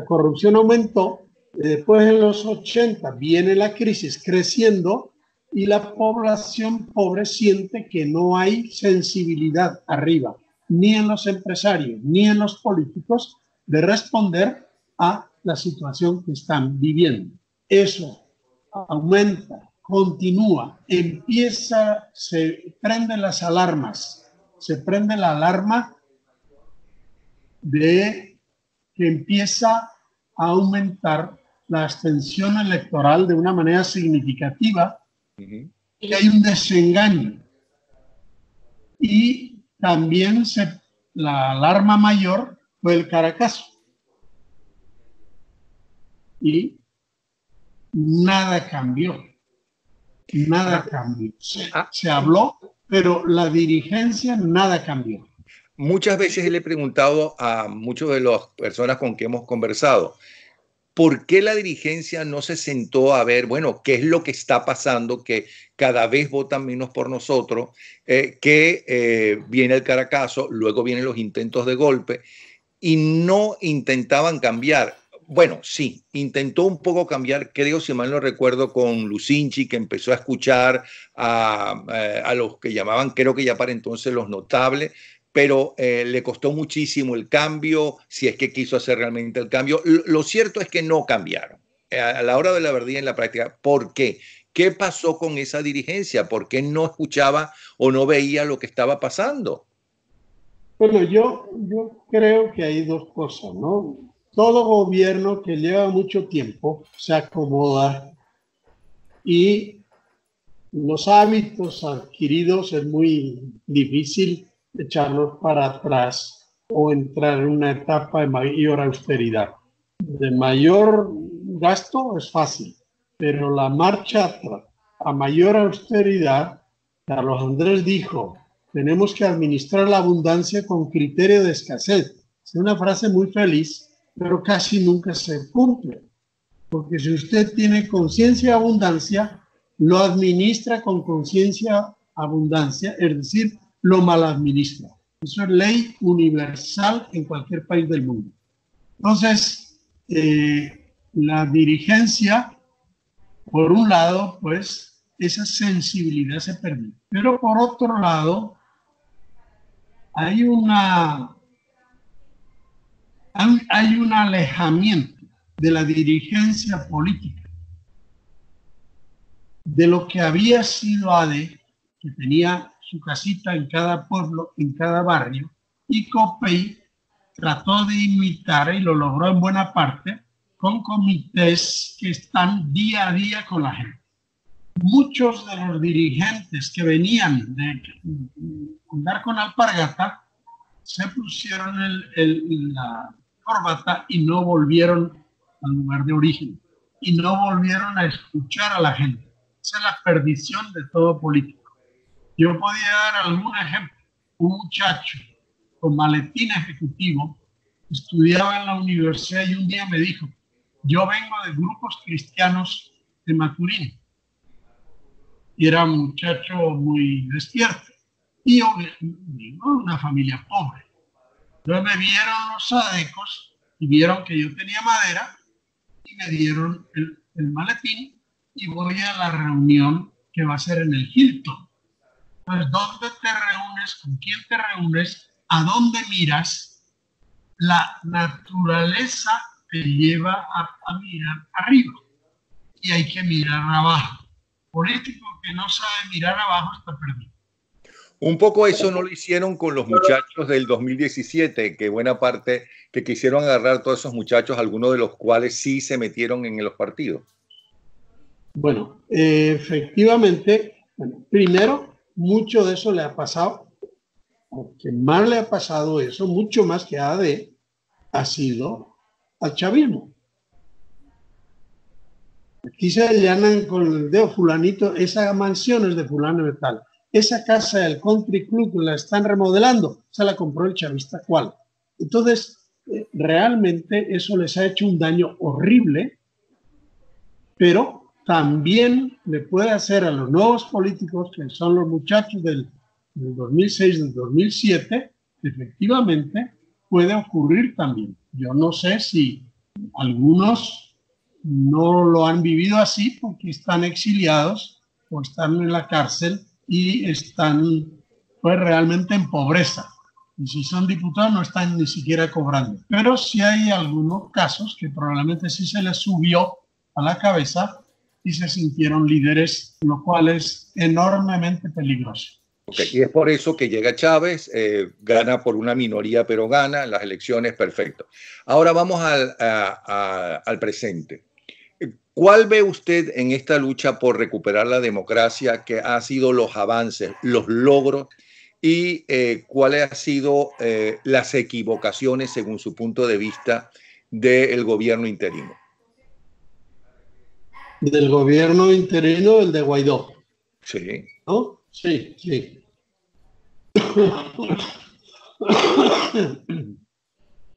corrupción aumentó. Después en los 80 viene la crisis creciendo y la población pobre siente que no hay sensibilidad arriba, ni en los empresarios, ni en los políticos, de responder a la situación que están viviendo. Eso aumenta, continúa, empieza, se prenden las alarmas, se prende la alarma de que empieza a aumentar la abstención electoral de una manera significativa, y hay un desengaño. Y también la alarma mayor fue el Caracazo. Y nada cambió. Nada cambió. Se habló, pero la dirigencia nada cambió. Muchas veces le he preguntado a muchas de las personas con que hemos conversado, ¿por qué la dirigencia no se sentó a ver, bueno, qué es lo que está pasando, que cada vez votan menos por nosotros, que viene el Caracazo, luego vienen los intentos de golpe y no intentaban cambiar? Bueno, sí, intentó un poco cambiar, creo, si mal no recuerdo, con Lucinchi, que empezó a escuchar a los que llamaban, creo que ya para entonces los notables, pero le costó muchísimo el cambio, si es que quiso hacer realmente el cambio. Lo cierto es que no cambiaron. A la hora de la verdad y en la práctica, ¿por qué? ¿Qué pasó con esa dirigencia? ¿Por qué no escuchaba o no veía lo que estaba pasando? Bueno, yo creo que hay dos cosas, ¿no? Todo gobierno que lleva mucho tiempo se acomoda y los hábitos adquiridos es muy difícil echarlos para atrás o entrar en una etapa de mayor austeridad. De mayor gasto es fácil, pero la marcha a mayor austeridad, Carlos Andrés dijo, tenemos que administrar la abundancia con criterio de escasez. Es una frase muy feliz, pero casi nunca se cumple. Porque si usted tiene conciencia de abundancia, lo administra con conciencia abundancia, es decir, lo mal administra. Eso es ley universal en cualquier país del mundo. Entonces, la dirigencia, por un lado, pues esa sensibilidad se perdió. Pero por otro lado, hay un alejamiento de la dirigencia política de lo que había sido ADE, que tenía su casita en cada pueblo, en cada barrio, y COPEI trató de imitar, y lo logró en buena parte, con comités que están día a día con la gente. Muchos de los dirigentes que venían de andar con alpargata se pusieron la corbata y no volvieron al lugar de origen y no volvieron a escuchar a la gente. Esa es la perdición de todo político. Yo podía dar algún ejemplo. Un muchacho con maletín ejecutivo estudiaba en la universidad y un día me dijo, yo vengo de grupos cristianos de Maturín. Y era un muchacho muy despierto. Y yo vengo de una familia pobre. Entonces me vieron los adecos y vieron que yo tenía madera y me dieron el maletín y voy a la reunión que va a ser en el Hilton. Entonces, ¿dónde te reúnes? ¿Con quién te reúnes? ¿A dónde miras? La naturaleza te lleva a mirar arriba y hay que mirar abajo. Político que no sabe mirar abajo está perdido. Un poco eso no lo hicieron con los muchachos del 2017, que buena parte que quisieron agarrar a todos esos muchachos, algunos de los cuales sí se metieron en los partidos. Bueno, efectivamente, bueno, primero, mucho de eso le ha pasado, o que más le ha pasado eso, mucho más que a AD, ha sido al chavismo. Aquí se allanan con el dedo fulanito, esa mansión es de fulano de tal. Esa casa del country club la están remodelando, se la compró el chavista cual. Entonces, realmente eso les ha hecho un daño horrible, pero también le puede hacer a los nuevos políticos, que son los muchachos del 2006, del 2007, efectivamente puede ocurrir también. Yo no sé si algunos no lo han vivido así porque están exiliados o están en la cárcel y están pues realmente en pobreza. Y si son diputados no están ni siquiera cobrando. Pero sí hay algunos casos que probablemente sí se les subió a la cabeza y se sintieron líderes, lo cual es enormemente peligroso. Okay. Y es por eso que llega Chávez, gana por una minoría, pero gana las elecciones, perfecto. Ahora vamos al presente. ¿Cuál ve usted en esta lucha por recuperar la democracia que ha sido los avances, los logros y cuáles han sido las equivocaciones según su punto de vista del gobierno interino? Del gobierno interino, el de Guaidó. Sí. ¿No? Sí, sí.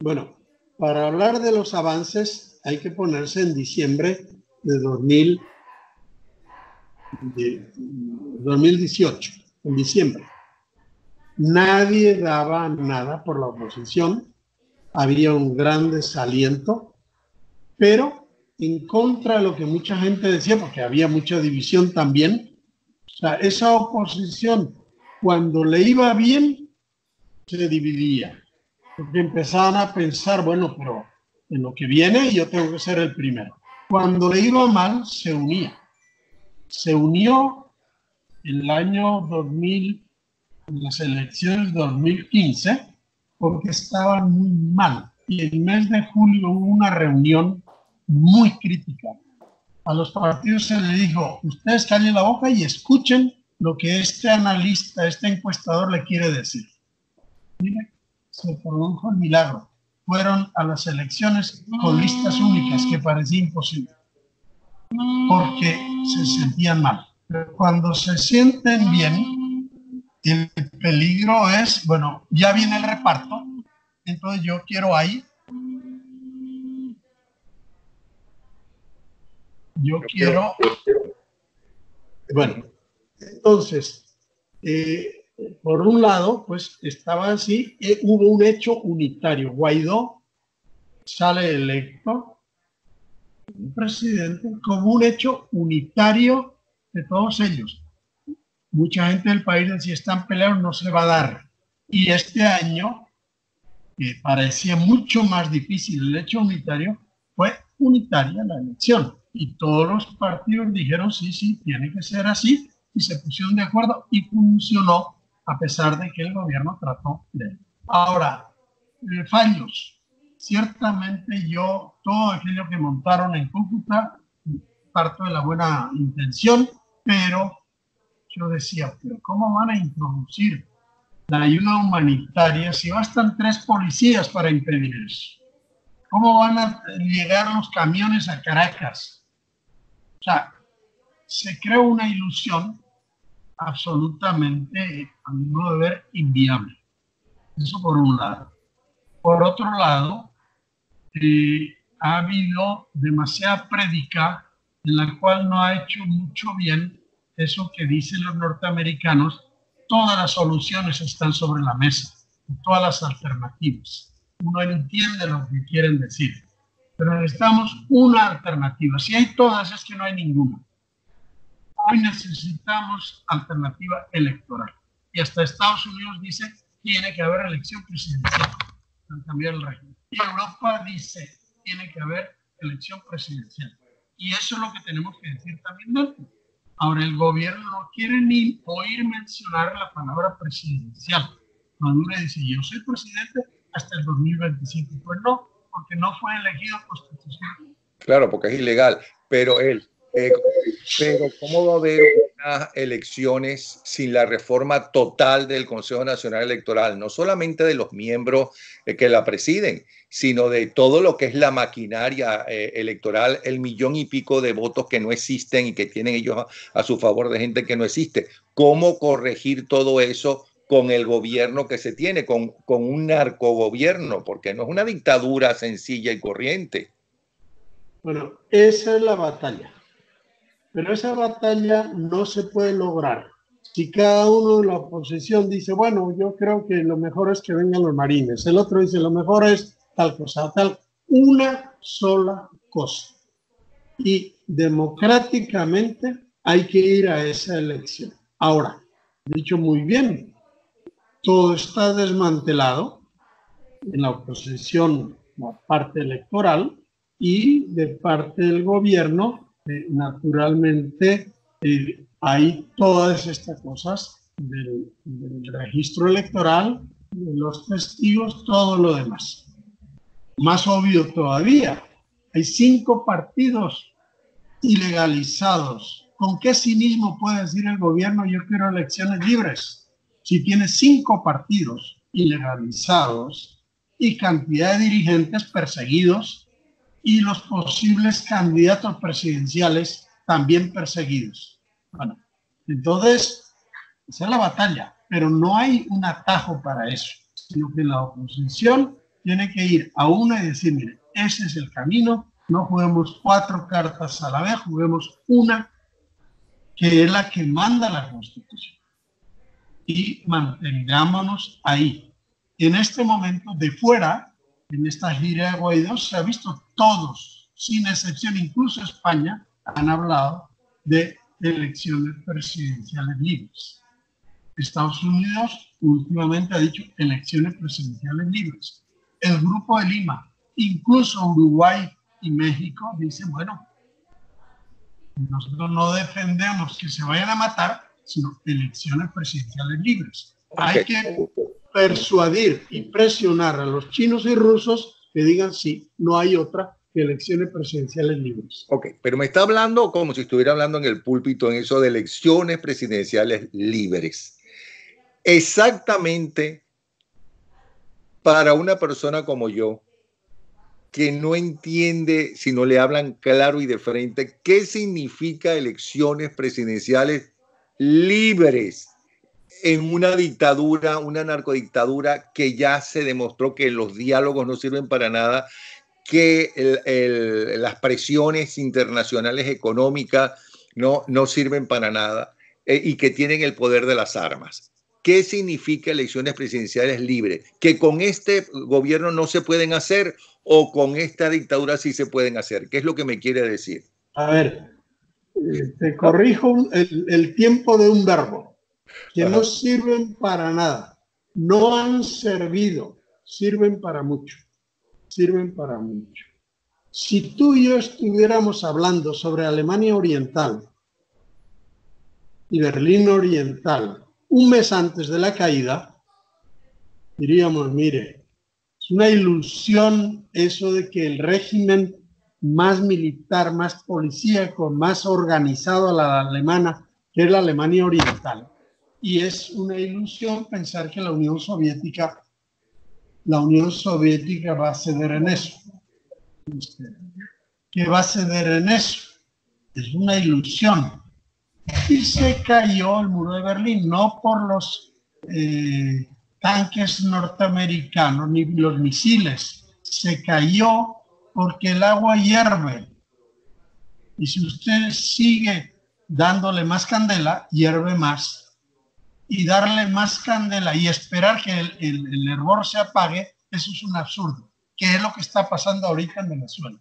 Bueno, para hablar de los avances hay que ponerse en diciembre de 2018, en diciembre. Nadie daba nada por la oposición, había un gran desaliento, pero en contra de lo que mucha gente decía, porque había mucha división también, o sea, esa oposición, cuando le iba bien, se dividía, porque empezaban a pensar, bueno, pero en lo que viene yo tengo que ser el primero. Cuando le iba mal, se unía. Se unió en el año 2000, en las elecciones de 2015, porque estaban muy mal. Y en el mes de julio hubo una reunión muy crítica. A los partidos se les dijo, ustedes callen la boca y escuchen lo que este analista, este encuestador le quiere decir. Mire, se produjo el milagro. Fueron a las elecciones con listas únicas, que parecía imposible, porque se sentían mal. Pero cuando se sienten bien, el peligro es, bueno, ya viene el reparto, entonces yo quiero ahí, bueno, entonces, por un lado, pues estaba así, hubo un hecho unitario. Guaidó sale electo, un presidente, como un hecho unitario de todos ellos. Mucha gente del país decía, están peleados, no se va a dar. Y este año, que parecía mucho más difícil el hecho unitario, fue unitaria la elección. Y todos los partidos dijeron, sí, sí, tiene que ser así, y se pusieron de acuerdo y funcionó, a pesar de que el gobierno trató de... Ahora, fallos. Ciertamente todo aquello que montaron en Cúcuta, parto de la buena intención, pero yo decía, pero ¿cómo van a introducir la ayuda humanitaria si bastan 3 policías para impedir eso? ¿Cómo van a llegar los camiones a Caracas? O sea, se creó una ilusión absolutamente, a mi modo de ver, inviable. Eso por un lado. Por otro lado, ha habido demasiada prédica en la cual no ha hecho mucho bien eso que dicen los norteamericanos, todas las soluciones están sobre la mesa, todas las alternativas. Uno entiende lo que quieren decir, pero necesitamos una alternativa. Si hay todas, es que no hay ninguna. Hoy necesitamos alternativa electoral. Y hasta Estados Unidos dice, tiene que haber elección presidencial para cambiar el régimen. Y Europa dice, tiene que haber elección presidencial. Y eso es lo que tenemos que decir también dentro. Ahora el gobierno no quiere ni oír mencionar la palabra presidencial. Maduro dice, yo soy presidente hasta el 2025. Pues no, porque no fue elegido constitucionalmente. Claro, porque es ilegal, pero pero ¿cómo va a haber unas elecciones sin la reforma total del Consejo Nacional Electoral? No solamente de los miembros que la presiden, sino de todo lo que es la maquinaria electoral, el millón y pico de votos que no existen y que tienen ellos a su favor de gente que no existe. ¿Cómo corregir todo eso con el gobierno que se tiene, con un narcogobierno? Porque no es una dictadura sencilla y corriente. Bueno, esa es la batalla. Pero esa batalla no se puede lograr si cada uno de la oposición dice, bueno, yo creo que lo mejor es que vengan los marines. El otro dice, lo mejor es tal cosa, tal. Una sola cosa. Y democráticamente hay que ir a esa elección. Ahora, dicho muy bien, todo está desmantelado en la oposición, la parte electoral, y de parte del gobierno, naturalmente, hay todas estas cosas del registro electoral, de los testigos, todo lo demás. Más obvio todavía, hay 5 partidos ilegalizados. ¿Con qué cinismo puede decir el gobierno yo quiero elecciones libres? Si tiene 5 partidos ilegalizados y cantidad de dirigentes perseguidos y los posibles candidatos presidenciales también perseguidos. Bueno, entonces, esa es la batalla, pero no hay un atajo para eso, sino que la oposición tiene que ir a una y decir, mire, ese es el camino, no juguemos 4 cartas a la vez, juguemos una que es la que manda la Constitución. Y mantengámonos ahí. En este momento, de fuera, en esta gira de Guaidó, se ha visto todos, sin excepción, incluso España, han hablado de elecciones presidenciales libres. Estados Unidos últimamente ha dicho elecciones presidenciales libres. El Grupo de Lima, incluso Uruguay y México, dicen, bueno, nosotros no defendemos que se vayan a matar, sino elecciones presidenciales libres. Okay. Hay que persuadir y presionar a los chinos y rusos que digan sí, no hay otra que elecciones presidenciales libres. Ok, pero me está hablando como si estuviera hablando en el púlpito en eso de elecciones presidenciales libres. Exactamente para una persona como yo, que no entiende, si no le hablan claro y de frente, qué significa elecciones presidenciales libres en una dictadura, una narcodictadura que ya se demostró que los diálogos no sirven para nada, que las presiones internacionales económicas no sirven para nada y que tienen el poder de las armas. ¿Qué significa elecciones presidenciales libres? ¿Que con este gobierno no se pueden hacer o con esta dictadura sí se pueden hacer? ¿Qué es lo que me quiere decir? A ver, te corrijo el tiempo de un verbo, que no sirven para nada. No han servido, sirven para mucho. Sirven para mucho. Si tú y yo estuviéramos hablando sobre Alemania Oriental y Berlín Oriental un mes antes de la caída, diríamos, mire, es una ilusión eso de que el régimen más militar, más policíaco, más organizado a la alemana, que es la Alemania Oriental. Y es una ilusión pensar que la Unión Soviética va a ceder en eso. Que va a ceder en eso. Es una ilusión. Y se cayó el muro de Berlín, no por los tanques norteamericanos ni los misiles. Se cayó porque el agua hierve. Y si usted sigue dándole más candela, hierve más. Y darle más candela y esperar que el hervor se apague, eso es un absurdo. ¿Qué es lo que está pasando ahorita en Venezuela?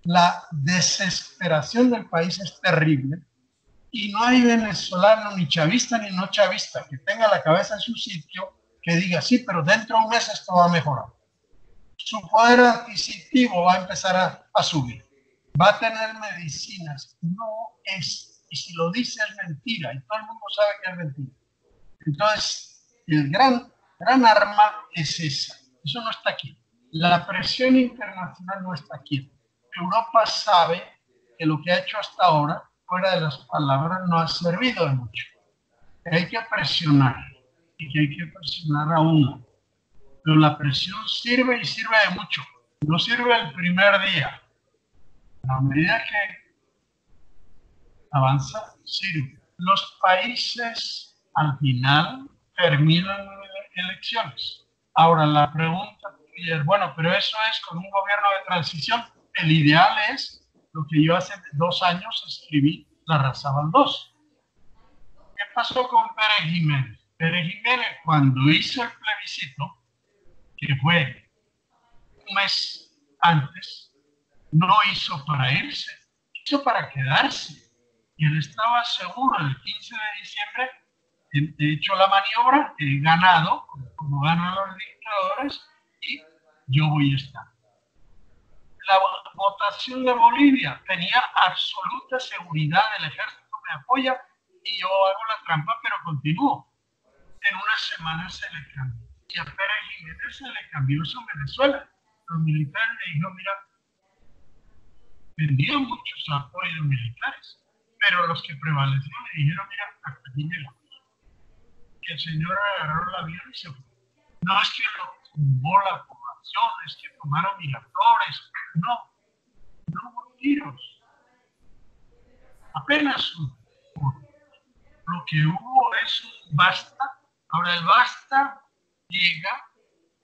La desesperación del país es terrible y no hay venezolano ni chavista ni no chavista que tenga la cabeza en su sitio que diga sí, pero dentro de un mes esto va a mejorar. Su poder adquisitivo va a empezar a subir. Va a tener medicinas. No es y si lo dice es mentira, y todo el mundo sabe que es mentira. Entonces, el gran arma es esa. Eso no está aquí. La presión internacional no está aquí. Europa sabe que lo que ha hecho hasta ahora, fuera de las palabras, no ha servido de mucho. Que hay que presionar, y que hay que presionar aún. Pero la presión sirve y sirve de mucho. No sirve el primer día. A medida que avanza, sirve. Los países al final terminan elecciones. Ahora la pregunta es, bueno, pero eso es con un gobierno de transición. El ideal es lo que yo hace 2 años escribí, Larrazábal 2. ¿Qué pasó con Pérez Jiménez? Pérez Jiménez, cuando hizo el plebiscito, que fue un mes antes, no hizo para irse, hizo para quedarse. Y él estaba seguro el 15 de diciembre, he hecho la maniobra, he ganado, como ganan los dictadores, y yo voy a estar. La votación de Bolivia tenía absoluta seguridad, el ejército me apoya y yo hago la trampa, pero continúo. En una semana se le cambió. Y a Pérez Jiménez se le cambió eso en Venezuela. Los militares le dijeron, mira, vendían muchos apoyos militares, pero los que prevalecieron le dijeron, mira, hasta aquí llegamos. Y el señor agarró la avión y se fue. No es que lo tumbó la población, es que tomaron Miraflores, no hubo tiros, apenas hubo. Lo que hubo es un basta. Ahora el basta llega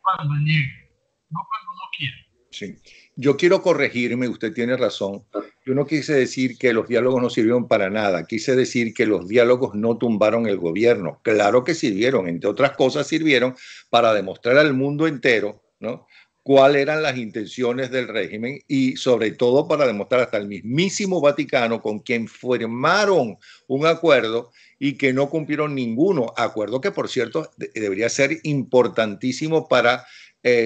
cuando llegue, no cuando uno quiere. Sí. Yo quiero corregirme, usted tiene razón. Yo no quise decir que los diálogos no sirvieron para nada. Quise decir que los diálogos no tumbaron el gobierno. Claro que sirvieron, entre otras cosas sirvieron para demostrar al mundo entero, ¿no?, cuáles eran las intenciones del régimen y sobre todo para demostrar hasta el mismísimo Vaticano, con quien firmaron un acuerdo y que no cumplieron ninguno. Acuerdo que, por cierto, debería ser importantísimo para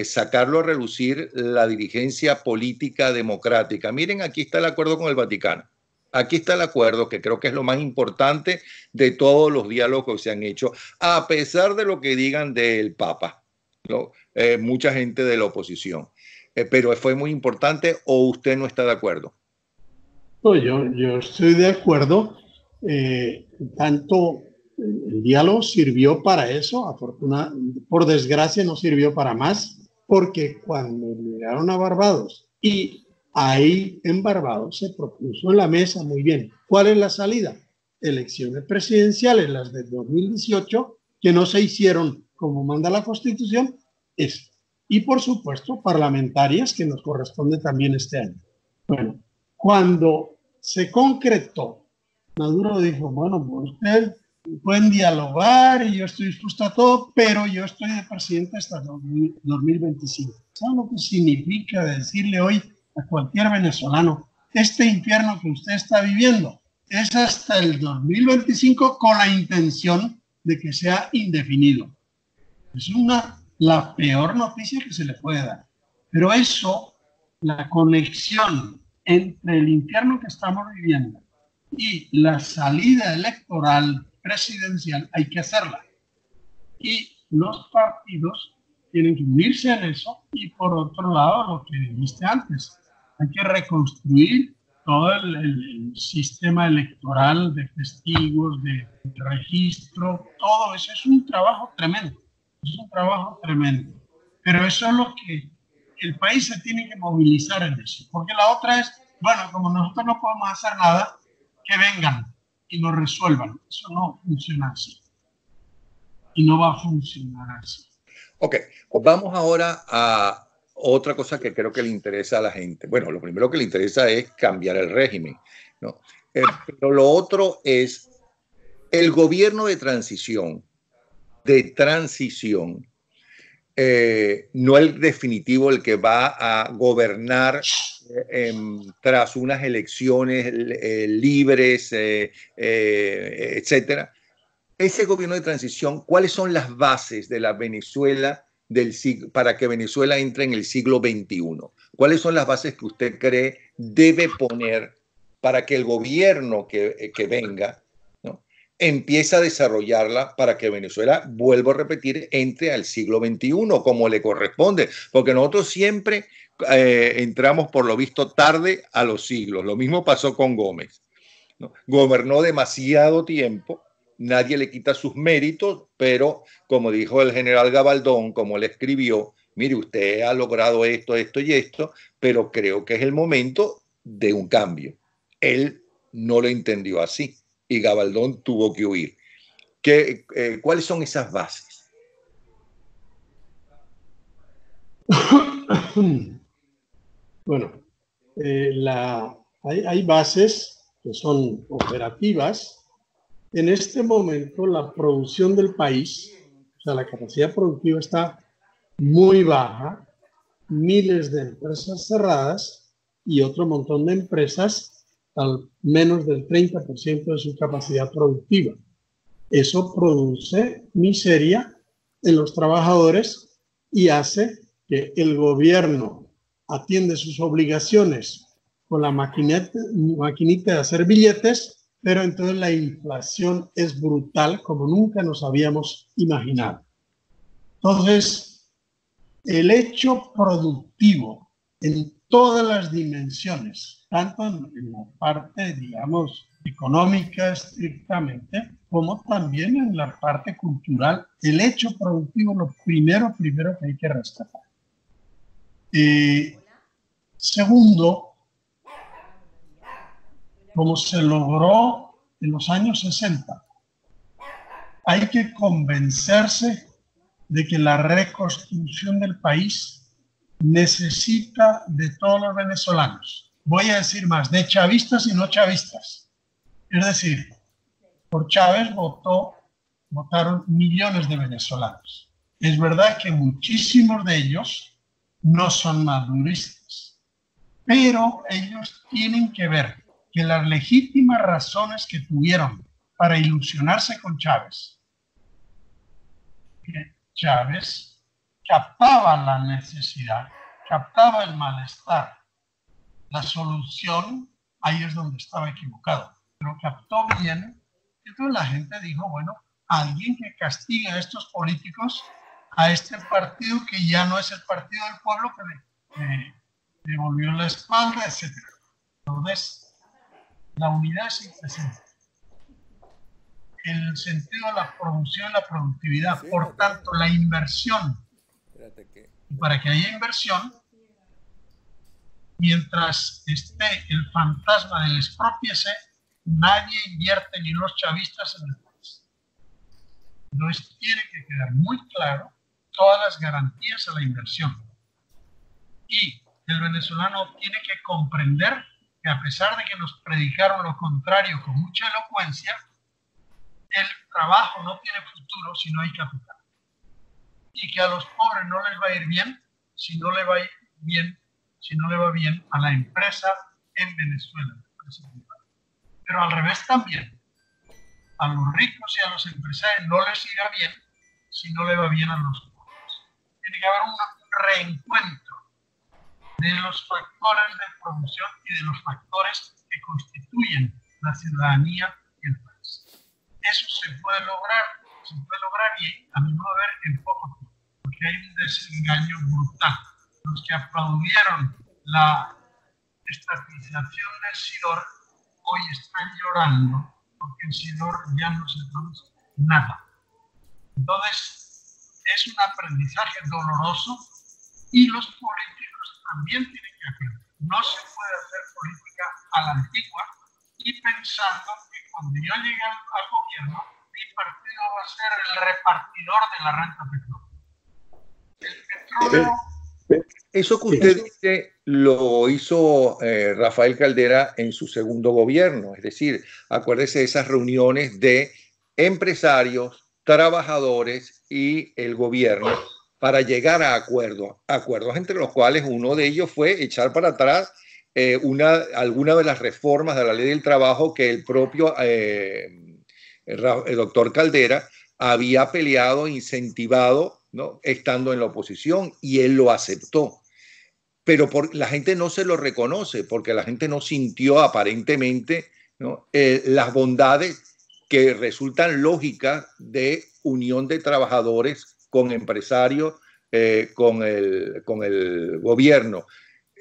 sacarlo a relucir la dirigencia política democrática. Miren, aquí está el acuerdo con el Vaticano. Aquí está el acuerdo, que creo que es lo más importante de todos los diálogos que se han hecho, a pesar de lo que digan del Papa, ¿no? Mucha gente de la oposición. Pero fue muy importante, ¿o usted no está de acuerdo? No, yo estoy de acuerdo. Tanto el diálogo sirvió para eso, por desgracia no sirvió para más, porque cuando llegaron a Barbados y ahí en Barbados se propuso en la mesa muy bien, ¿cuál es la salida? Elecciones presidenciales, las del 2018, que no se hicieron como manda la Constitución, y por supuesto parlamentarias, que nos corresponde también este año. Bueno, cuando se concretó, Maduro dijo, bueno, pues ustedes pueden dialogar y yo estoy dispuesto a todo, pero yo estoy de presidente hasta 2025. ¿Saben lo que significa decirle hoy a cualquier venezolano, este infierno que usted está viviendo es hasta el 2025 con la intención de que sea indefinido? Es la peor noticia que se le puede dar. Pero eso, la conexión entre el infierno que estamos viviendo y la salida electoral presidencial, hay que hacerla. Y los partidos tienen que unirse en eso. Y por otro lado, lo que dijiste antes, hay que reconstruir todo el sistema electoral de testigos, de registro, todo eso es un trabajo tremendo. Es un trabajo tremendo. Pero eso es lo que el país se tiene que movilizar en eso. Porque la otra es, bueno, como nosotros no podemos hacer nada, que vengan y nos resuelvan. Eso no funciona así. Y no va a funcionar así. Ok, vamos ahora a otra cosa que creo que le interesa a la gente. Bueno, lo primero que le interesa es cambiar el régimen, ¿no? Pero lo otro es el gobierno de transición, no el definitivo, el que va a gobernar tras unas elecciones libres, etcétera. Ese gobierno de transición, ¿cuáles son las bases de la Venezuela para que Venezuela entre en el siglo XXI? ¿Cuáles son las bases que usted cree debe poner para que el gobierno que venga, ¿no?, empiece a desarrollarla para que Venezuela, vuelvo a repetir, entre al siglo XXI como le corresponde, porque nosotros siempre entramos por lo visto tarde a los siglos. Lo mismo pasó con Gómez, ¿no? Gobernó demasiado tiempo, nadie le quita sus méritos, pero como dijo el general Gabaldón, como le escribió, mire, usted ha logrado esto, esto y esto, pero creo que es el momento de un cambio. Él no lo entendió así y Gabaldón tuvo que huir. ¿Cuáles son esas bases? Bueno, hay bases que son operativas. En este momento la producción del país, o sea, la capacidad productiva está muy baja, miles de empresas cerradas y otro montón de empresas al menos del 30% de su capacidad productiva. Eso produce miseria en los trabajadores y hace que el gobierno atiende sus obligaciones con la maquinita de hacer billetes, pero entonces la inflación es brutal como nunca nos habíamos imaginado. Entonces, el hecho productivo en todas las dimensiones, tanto en la parte, digamos, económica estrictamente, como también en la parte cultural, el hecho productivo, lo primero que hay que rescatar. Segundo, como se logró en los años 60, hay que convencerse de que la reconstrucción del país necesita de todos los venezolanos. Voy a decir más, de chavistas y no chavistas. Es decir, por Chávez votaron millones de venezolanos. Es verdad que muchísimos de ellos no son maduristas, pero ellos tienen que ver que las legítimas razones que tuvieron para ilusionarse con Chávez, que Chávez captaba la necesidad, captaba el malestar, la solución, ahí es donde estaba equivocado, pero captó bien. Entonces la gente dijo, bueno, alguien que castigue a estos políticos, a este partido que ya no es el partido del pueblo, que le volvió la espalda, etc. Entonces, la unidad es imprescindible. El sentido de la producción y la productividad, por tanto, la inversión. Y para que haya inversión, mientras esté el fantasma del expropiese, nadie invierte, ni los chavistas en el país. Entonces tiene que quedar muy claro todas las garantías a la inversión. Y el venezolano tiene que comprender que a pesar de que nos predicaron lo contrario con mucha elocuencia, el trabajo no tiene futuro si no hay capital. Y que a los pobres no les va a ir bien si no le va bien a la empresa en Venezuela. Pero al revés también. A los ricos y a los empresarios no les irá bien si no le va bien a los pobres. Tiene que haber un reencuentro de los factores de producción y de los factores que constituyen la ciudadanía y el país. Eso se puede lograr y a mi modo de ver en poco tiempo, porque hay un desengaño brutal. Los que aplaudieron la estatización del SIDOR hoy están llorando porque en SIDOR ya no se produce nada. Entonces, es un aprendizaje doloroso y los políticos también tienen que aprender. No se puede hacer política a la antigua y pensando que cuando yo llegue al gobierno, mi partido va a ser el repartidor de la renta petróleo. El petróleo... Eso que usted dice lo hizo Rafael Caldera en su segundo gobierno. Es decir, acuérdese de esas reuniones de empresarios, trabajadores y el gobierno para llegar a acuerdos entre los cuales uno de ellos fue echar para atrás alguna de las reformas de la ley del trabajo que el propio el doctor Caldera había peleado, incentivado, ¿no?, estando en la oposición, y él lo aceptó. pero la gente no se lo reconoce porque la gente no sintió aparentemente, ¿no?, las bondades que resultan lógicas de unión de trabajadores con empresarios, con el gobierno.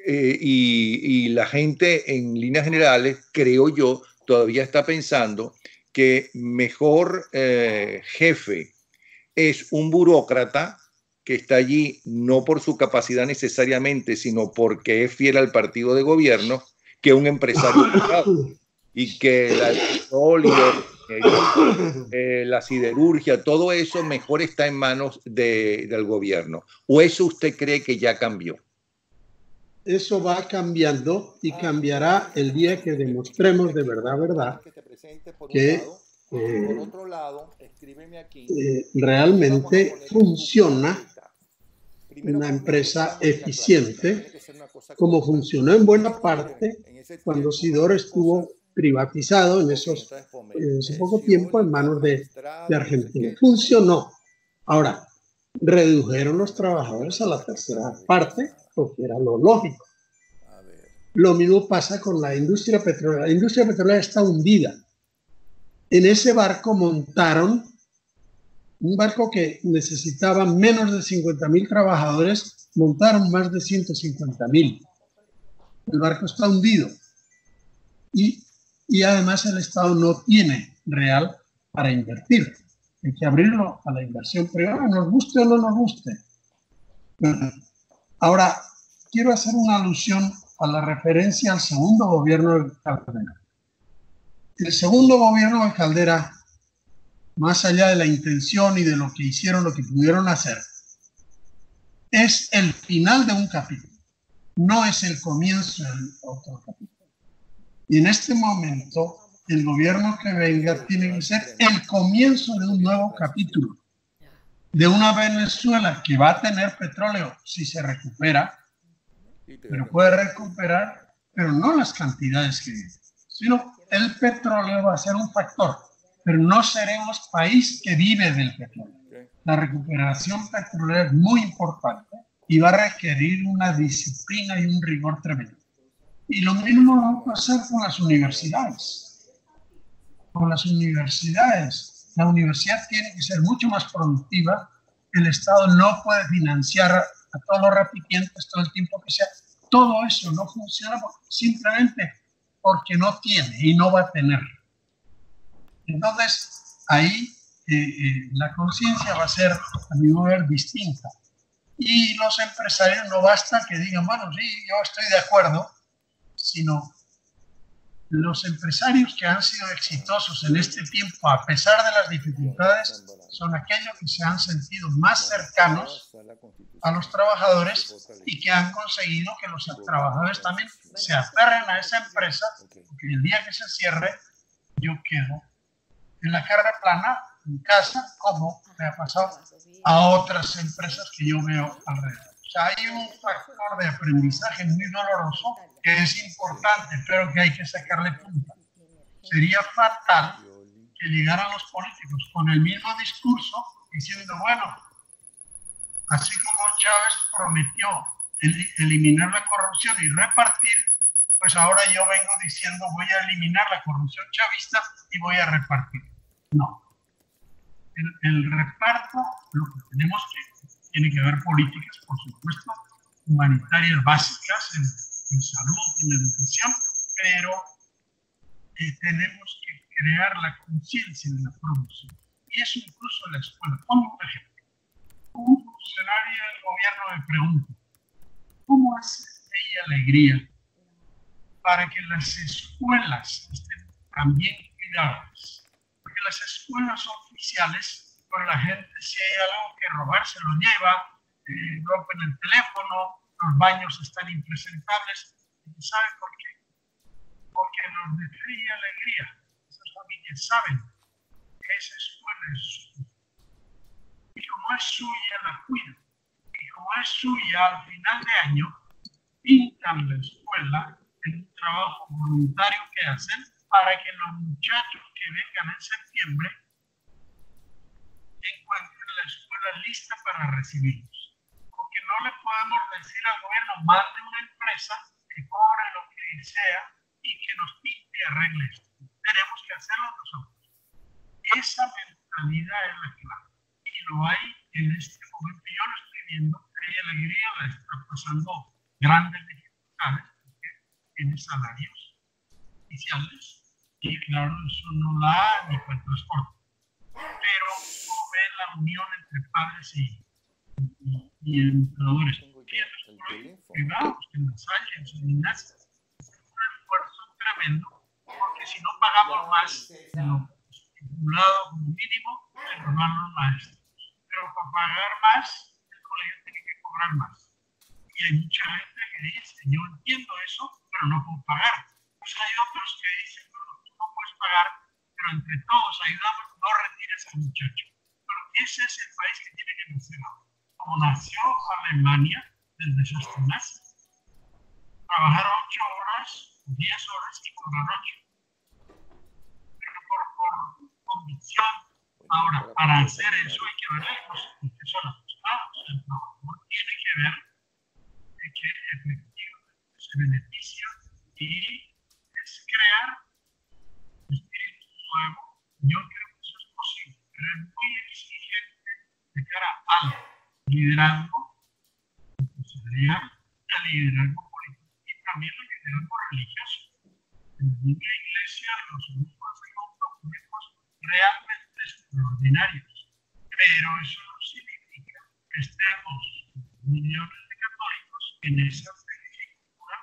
Y la gente en líneas generales, creo yo, todavía está pensando que mejor jefe es un burócrata que está allí no por su capacidad necesariamente, sino porque es fiel al partido de gobierno, que un empresario privado. Y que el petróleo, la siderurgia, todo eso mejor está en manos del gobierno. ¿O eso usted cree que ya cambió? Eso va cambiando y cambiará el día que demostremos de verdad que realmente funciona una empresa eficiente, como funcionó en buena parte cuando Sidor estuvo privatizado en ese poco tiempo en manos de Argentina. Funcionó. Ahora, redujeron los trabajadores a la tercera parte, porque era lo lógico. Lo mismo pasa con la industria petrolera. La industria petrolera está hundida. En ese barco montaron un barco que necesitaba menos de 50.000 trabajadores, montaron más de 150.000. El barco está hundido. Y además el Estado no tiene real para invertir. Hay que abrirlo a la inversión privada, nos guste o no nos guste. Bueno, ahora, quiero hacer una alusión a la referencia al segundo gobierno de Caldera. El segundo gobierno de Caldera, más allá de la intención y de lo que hicieron, lo que pudieron hacer, es el final de un capítulo, no es el comienzo del otro capítulo. Y en este momento, el gobierno que venga tiene que ser el comienzo de un nuevo capítulo, de una Venezuela que va a tener petróleo si se recupera, pero puede recuperar, pero no las cantidades que viene, sino el petróleo va a ser un factor, pero no seremos país que vive del petróleo. La recuperación petrolera es muy importante y va a requerir una disciplina y un rigor tremendo. Y lo mismo va a pasar con las universidades. Con las universidades. La universidad tiene que ser mucho más productiva. El Estado no puede financiar a todos los recipientes todo el tiempo que sea. Todo eso no funciona simplemente porque no tiene y no va a tener. Entonces, ahí la conciencia va a ser, a mi ver, distinta. Y los empresarios no basta que digan, bueno, sí, yo estoy de acuerdo, sino los empresarios que han sido exitosos en este tiempo, a pesar de las dificultades, son aquellos que se han sentido más cercanos a los trabajadores y que han conseguido que los trabajadores también se aferren a esa empresa, porque el día que se cierre, yo quedo en la carga plana, en casa, como me ha pasado a otras empresas que yo veo alrededor. O sea, hay un factor de aprendizaje muy doloroso que es importante, pero que hay que sacarle punta. Sería fatal que llegaran los políticos con el mismo discurso diciendo, bueno, así como Chávez prometió eliminar la corrupción y repartir, pues ahora yo vengo diciendo voy a eliminar la corrupción chavista y voy a repartir. No. El reparto, lo que tenemos que, tiene que haber políticas, por supuesto, humanitarias básicas en salud, en educación, pero tenemos que crear la conciencia de la producción. Y eso incluso en la escuela. Pongo un ejemplo. Un funcionario del gobierno me pregunta, ¿cómo hace ella alegría para que las escuelas estén también cuidadas? Porque las escuelas oficiales, pues la gente, si hay algo que robar, se lo lleva, rompen el teléfono, los baños están impresentables. ¿Y saben por qué? Porque los de Fe y Alegría, esas familias saben que esa escuela es suya. Y como es suya, la cuidan. Y como es suya, al final de año, pintan la escuela en un trabajo voluntario que hacen para que los muchachos que vengan en septiembre encuentren la escuela lista para recibirlos. Porque no le podemos decir al gobierno, mande una empresa que cobre lo que sea y que nos pinte y arregle esto. Tenemos que hacerlo nosotros. Esa mentalidad es la clave. Y lo hay en este momento. Yo lo estoy viendo. Hay alegría, la está pasando grandes dificultades porque tiene salarios oficiales. Y claro, eso no la da ni para el transporte. Pero uno ve la unión entre padres y educadores. Y en los colegios privados, en las Salle, en sus gimnasias, es un esfuerzo tremendo, porque si no pagamos más de lo estipulado como mínimo, se nos van los maestros. Pero para pagar más, el colegio tiene que cobrar más. Y hay mucha gente que dice, yo entiendo eso, pero no puedo pagar. Pues hay otros que dicen, bueno, tú no puedes pagar, pero entre todos ayudamos, no retires al muchacho. Pero ese es el país que tiene que nacer ahora. Como nació Alemania desde sus nazis. Trabajar 8 horas, 10 horas y cobrar 8. Pero por convicción. Ahora, para hacer eso hay que ver que son los estados. El trabajo tiene que ver que efectivamente se beneficia y es crear espíritu nuevo. Yo creo que eso es posible, pero es muy exigente de cara al liderazgo empresarial, al liderazgo político y también al liderazgo religioso. En una iglesia los obispos hacen documentos realmente extraordinarios, pero eso no significa que estemos millones de católicos en esa figura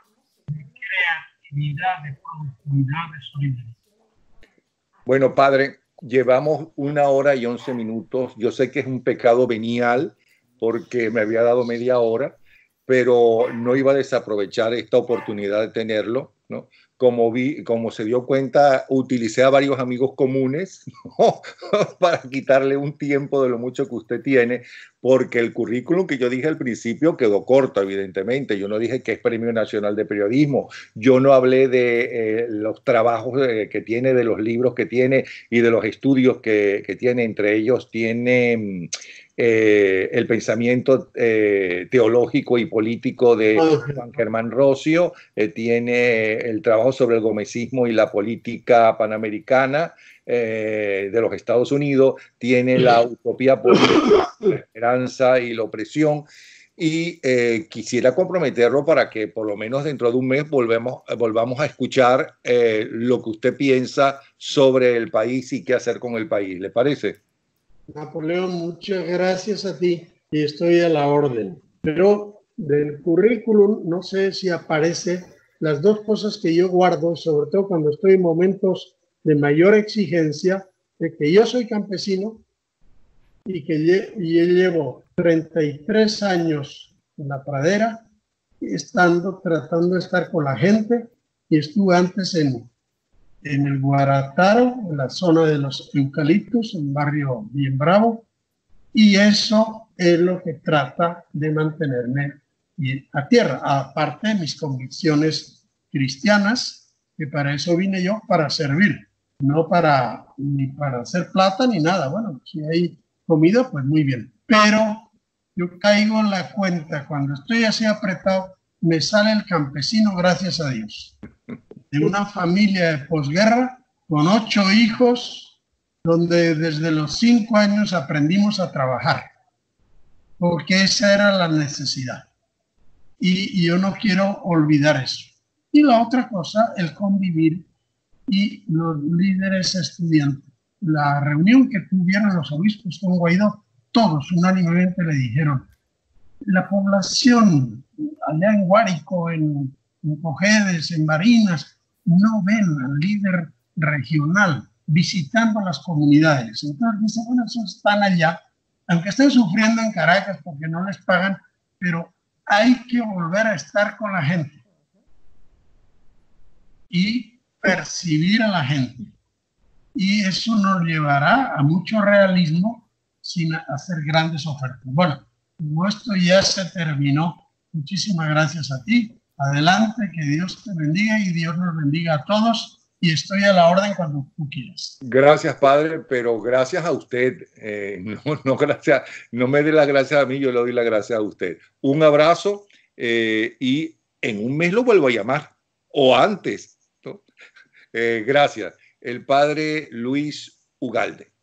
de creatividad, de productividad, de solidaridad. Bueno, padre, llevamos 1 hora y 11 minutos. Yo sé que es un pecado venial porque me había dado media hora, pero no iba a desaprovechar esta oportunidad de tenerlo, ¿no? Como se dio cuenta, utilicé a varios amigos comunes, ¿no? para quitarle un tiempo de lo mucho que usted tiene, porque el currículum que yo dije al principio quedó corto, evidentemente. Yo no dije que es Premio Nacional de Periodismo, yo no hablé de los trabajos que tiene, de los libros que tiene y de los estudios que tiene. Entre ellos tiene el pensamiento teológico y político de Juan Germán Rossio, tiene el trabajo sobre el gomecismo y la política panamericana de los Estados Unidos, tiene la utopía política, la esperanza y la opresión, y quisiera comprometerlo para que por lo menos dentro de un mes volvamos a escuchar lo que usted piensa sobre el país y qué hacer con el país. ¿Le parece? Napoleón, muchas gracias a ti y estoy a la orden. Pero del currículum no sé si aparece las dos cosas que yo guardo, sobre todo cuando estoy en momentos de mayor exigencia, de que yo soy campesino y que yo llevo 33 años en la pradera, tratando de estar con la gente, y estuve antes en el Guarataro, en la zona de los eucaliptos, un barrio bien bravo, y eso es lo que trata de mantenerme a tierra, aparte de mis convicciones cristianas, que para eso vine yo, para servir, no ni para hacer plata ni nada. Bueno, si hay comida, pues muy bien, pero yo caigo en la cuenta, cuando estoy así apretado, me sale el campesino, gracias a Dios, de una familia de posguerra con 8 hijos, donde desde los 5 años aprendimos a trabajar, porque esa era la necesidad. Y yo no quiero olvidar eso. Y la otra cosa, el convivir y los líderes estudiantes. La reunión que tuvieron los obispos con Guaidó, todos unánimemente le dijeron, la población allá en Guárico, en Cojedes, en Barinas, no ven al líder regional visitando las comunidades. Entonces dicen, bueno, esos están allá, aunque estén sufriendo en Caracas porque no les pagan, pero hay que volver a estar con la gente y percibir a la gente. Y eso nos llevará a mucho realismo sin hacer grandes ofertas. Bueno, como esto ya se terminó, muchísimas gracias a ti. Adelante, que Dios te bendiga y Dios nos bendiga a todos y estoy a la orden cuando tú quieras. Gracias, padre, pero gracias a usted. Gracias, no me dé las gracias a mí, yo le doy las gracias a usted. Un abrazo y en un mes lo vuelvo a llamar, o antes, ¿no? Gracias. El padre Luis Ugalde.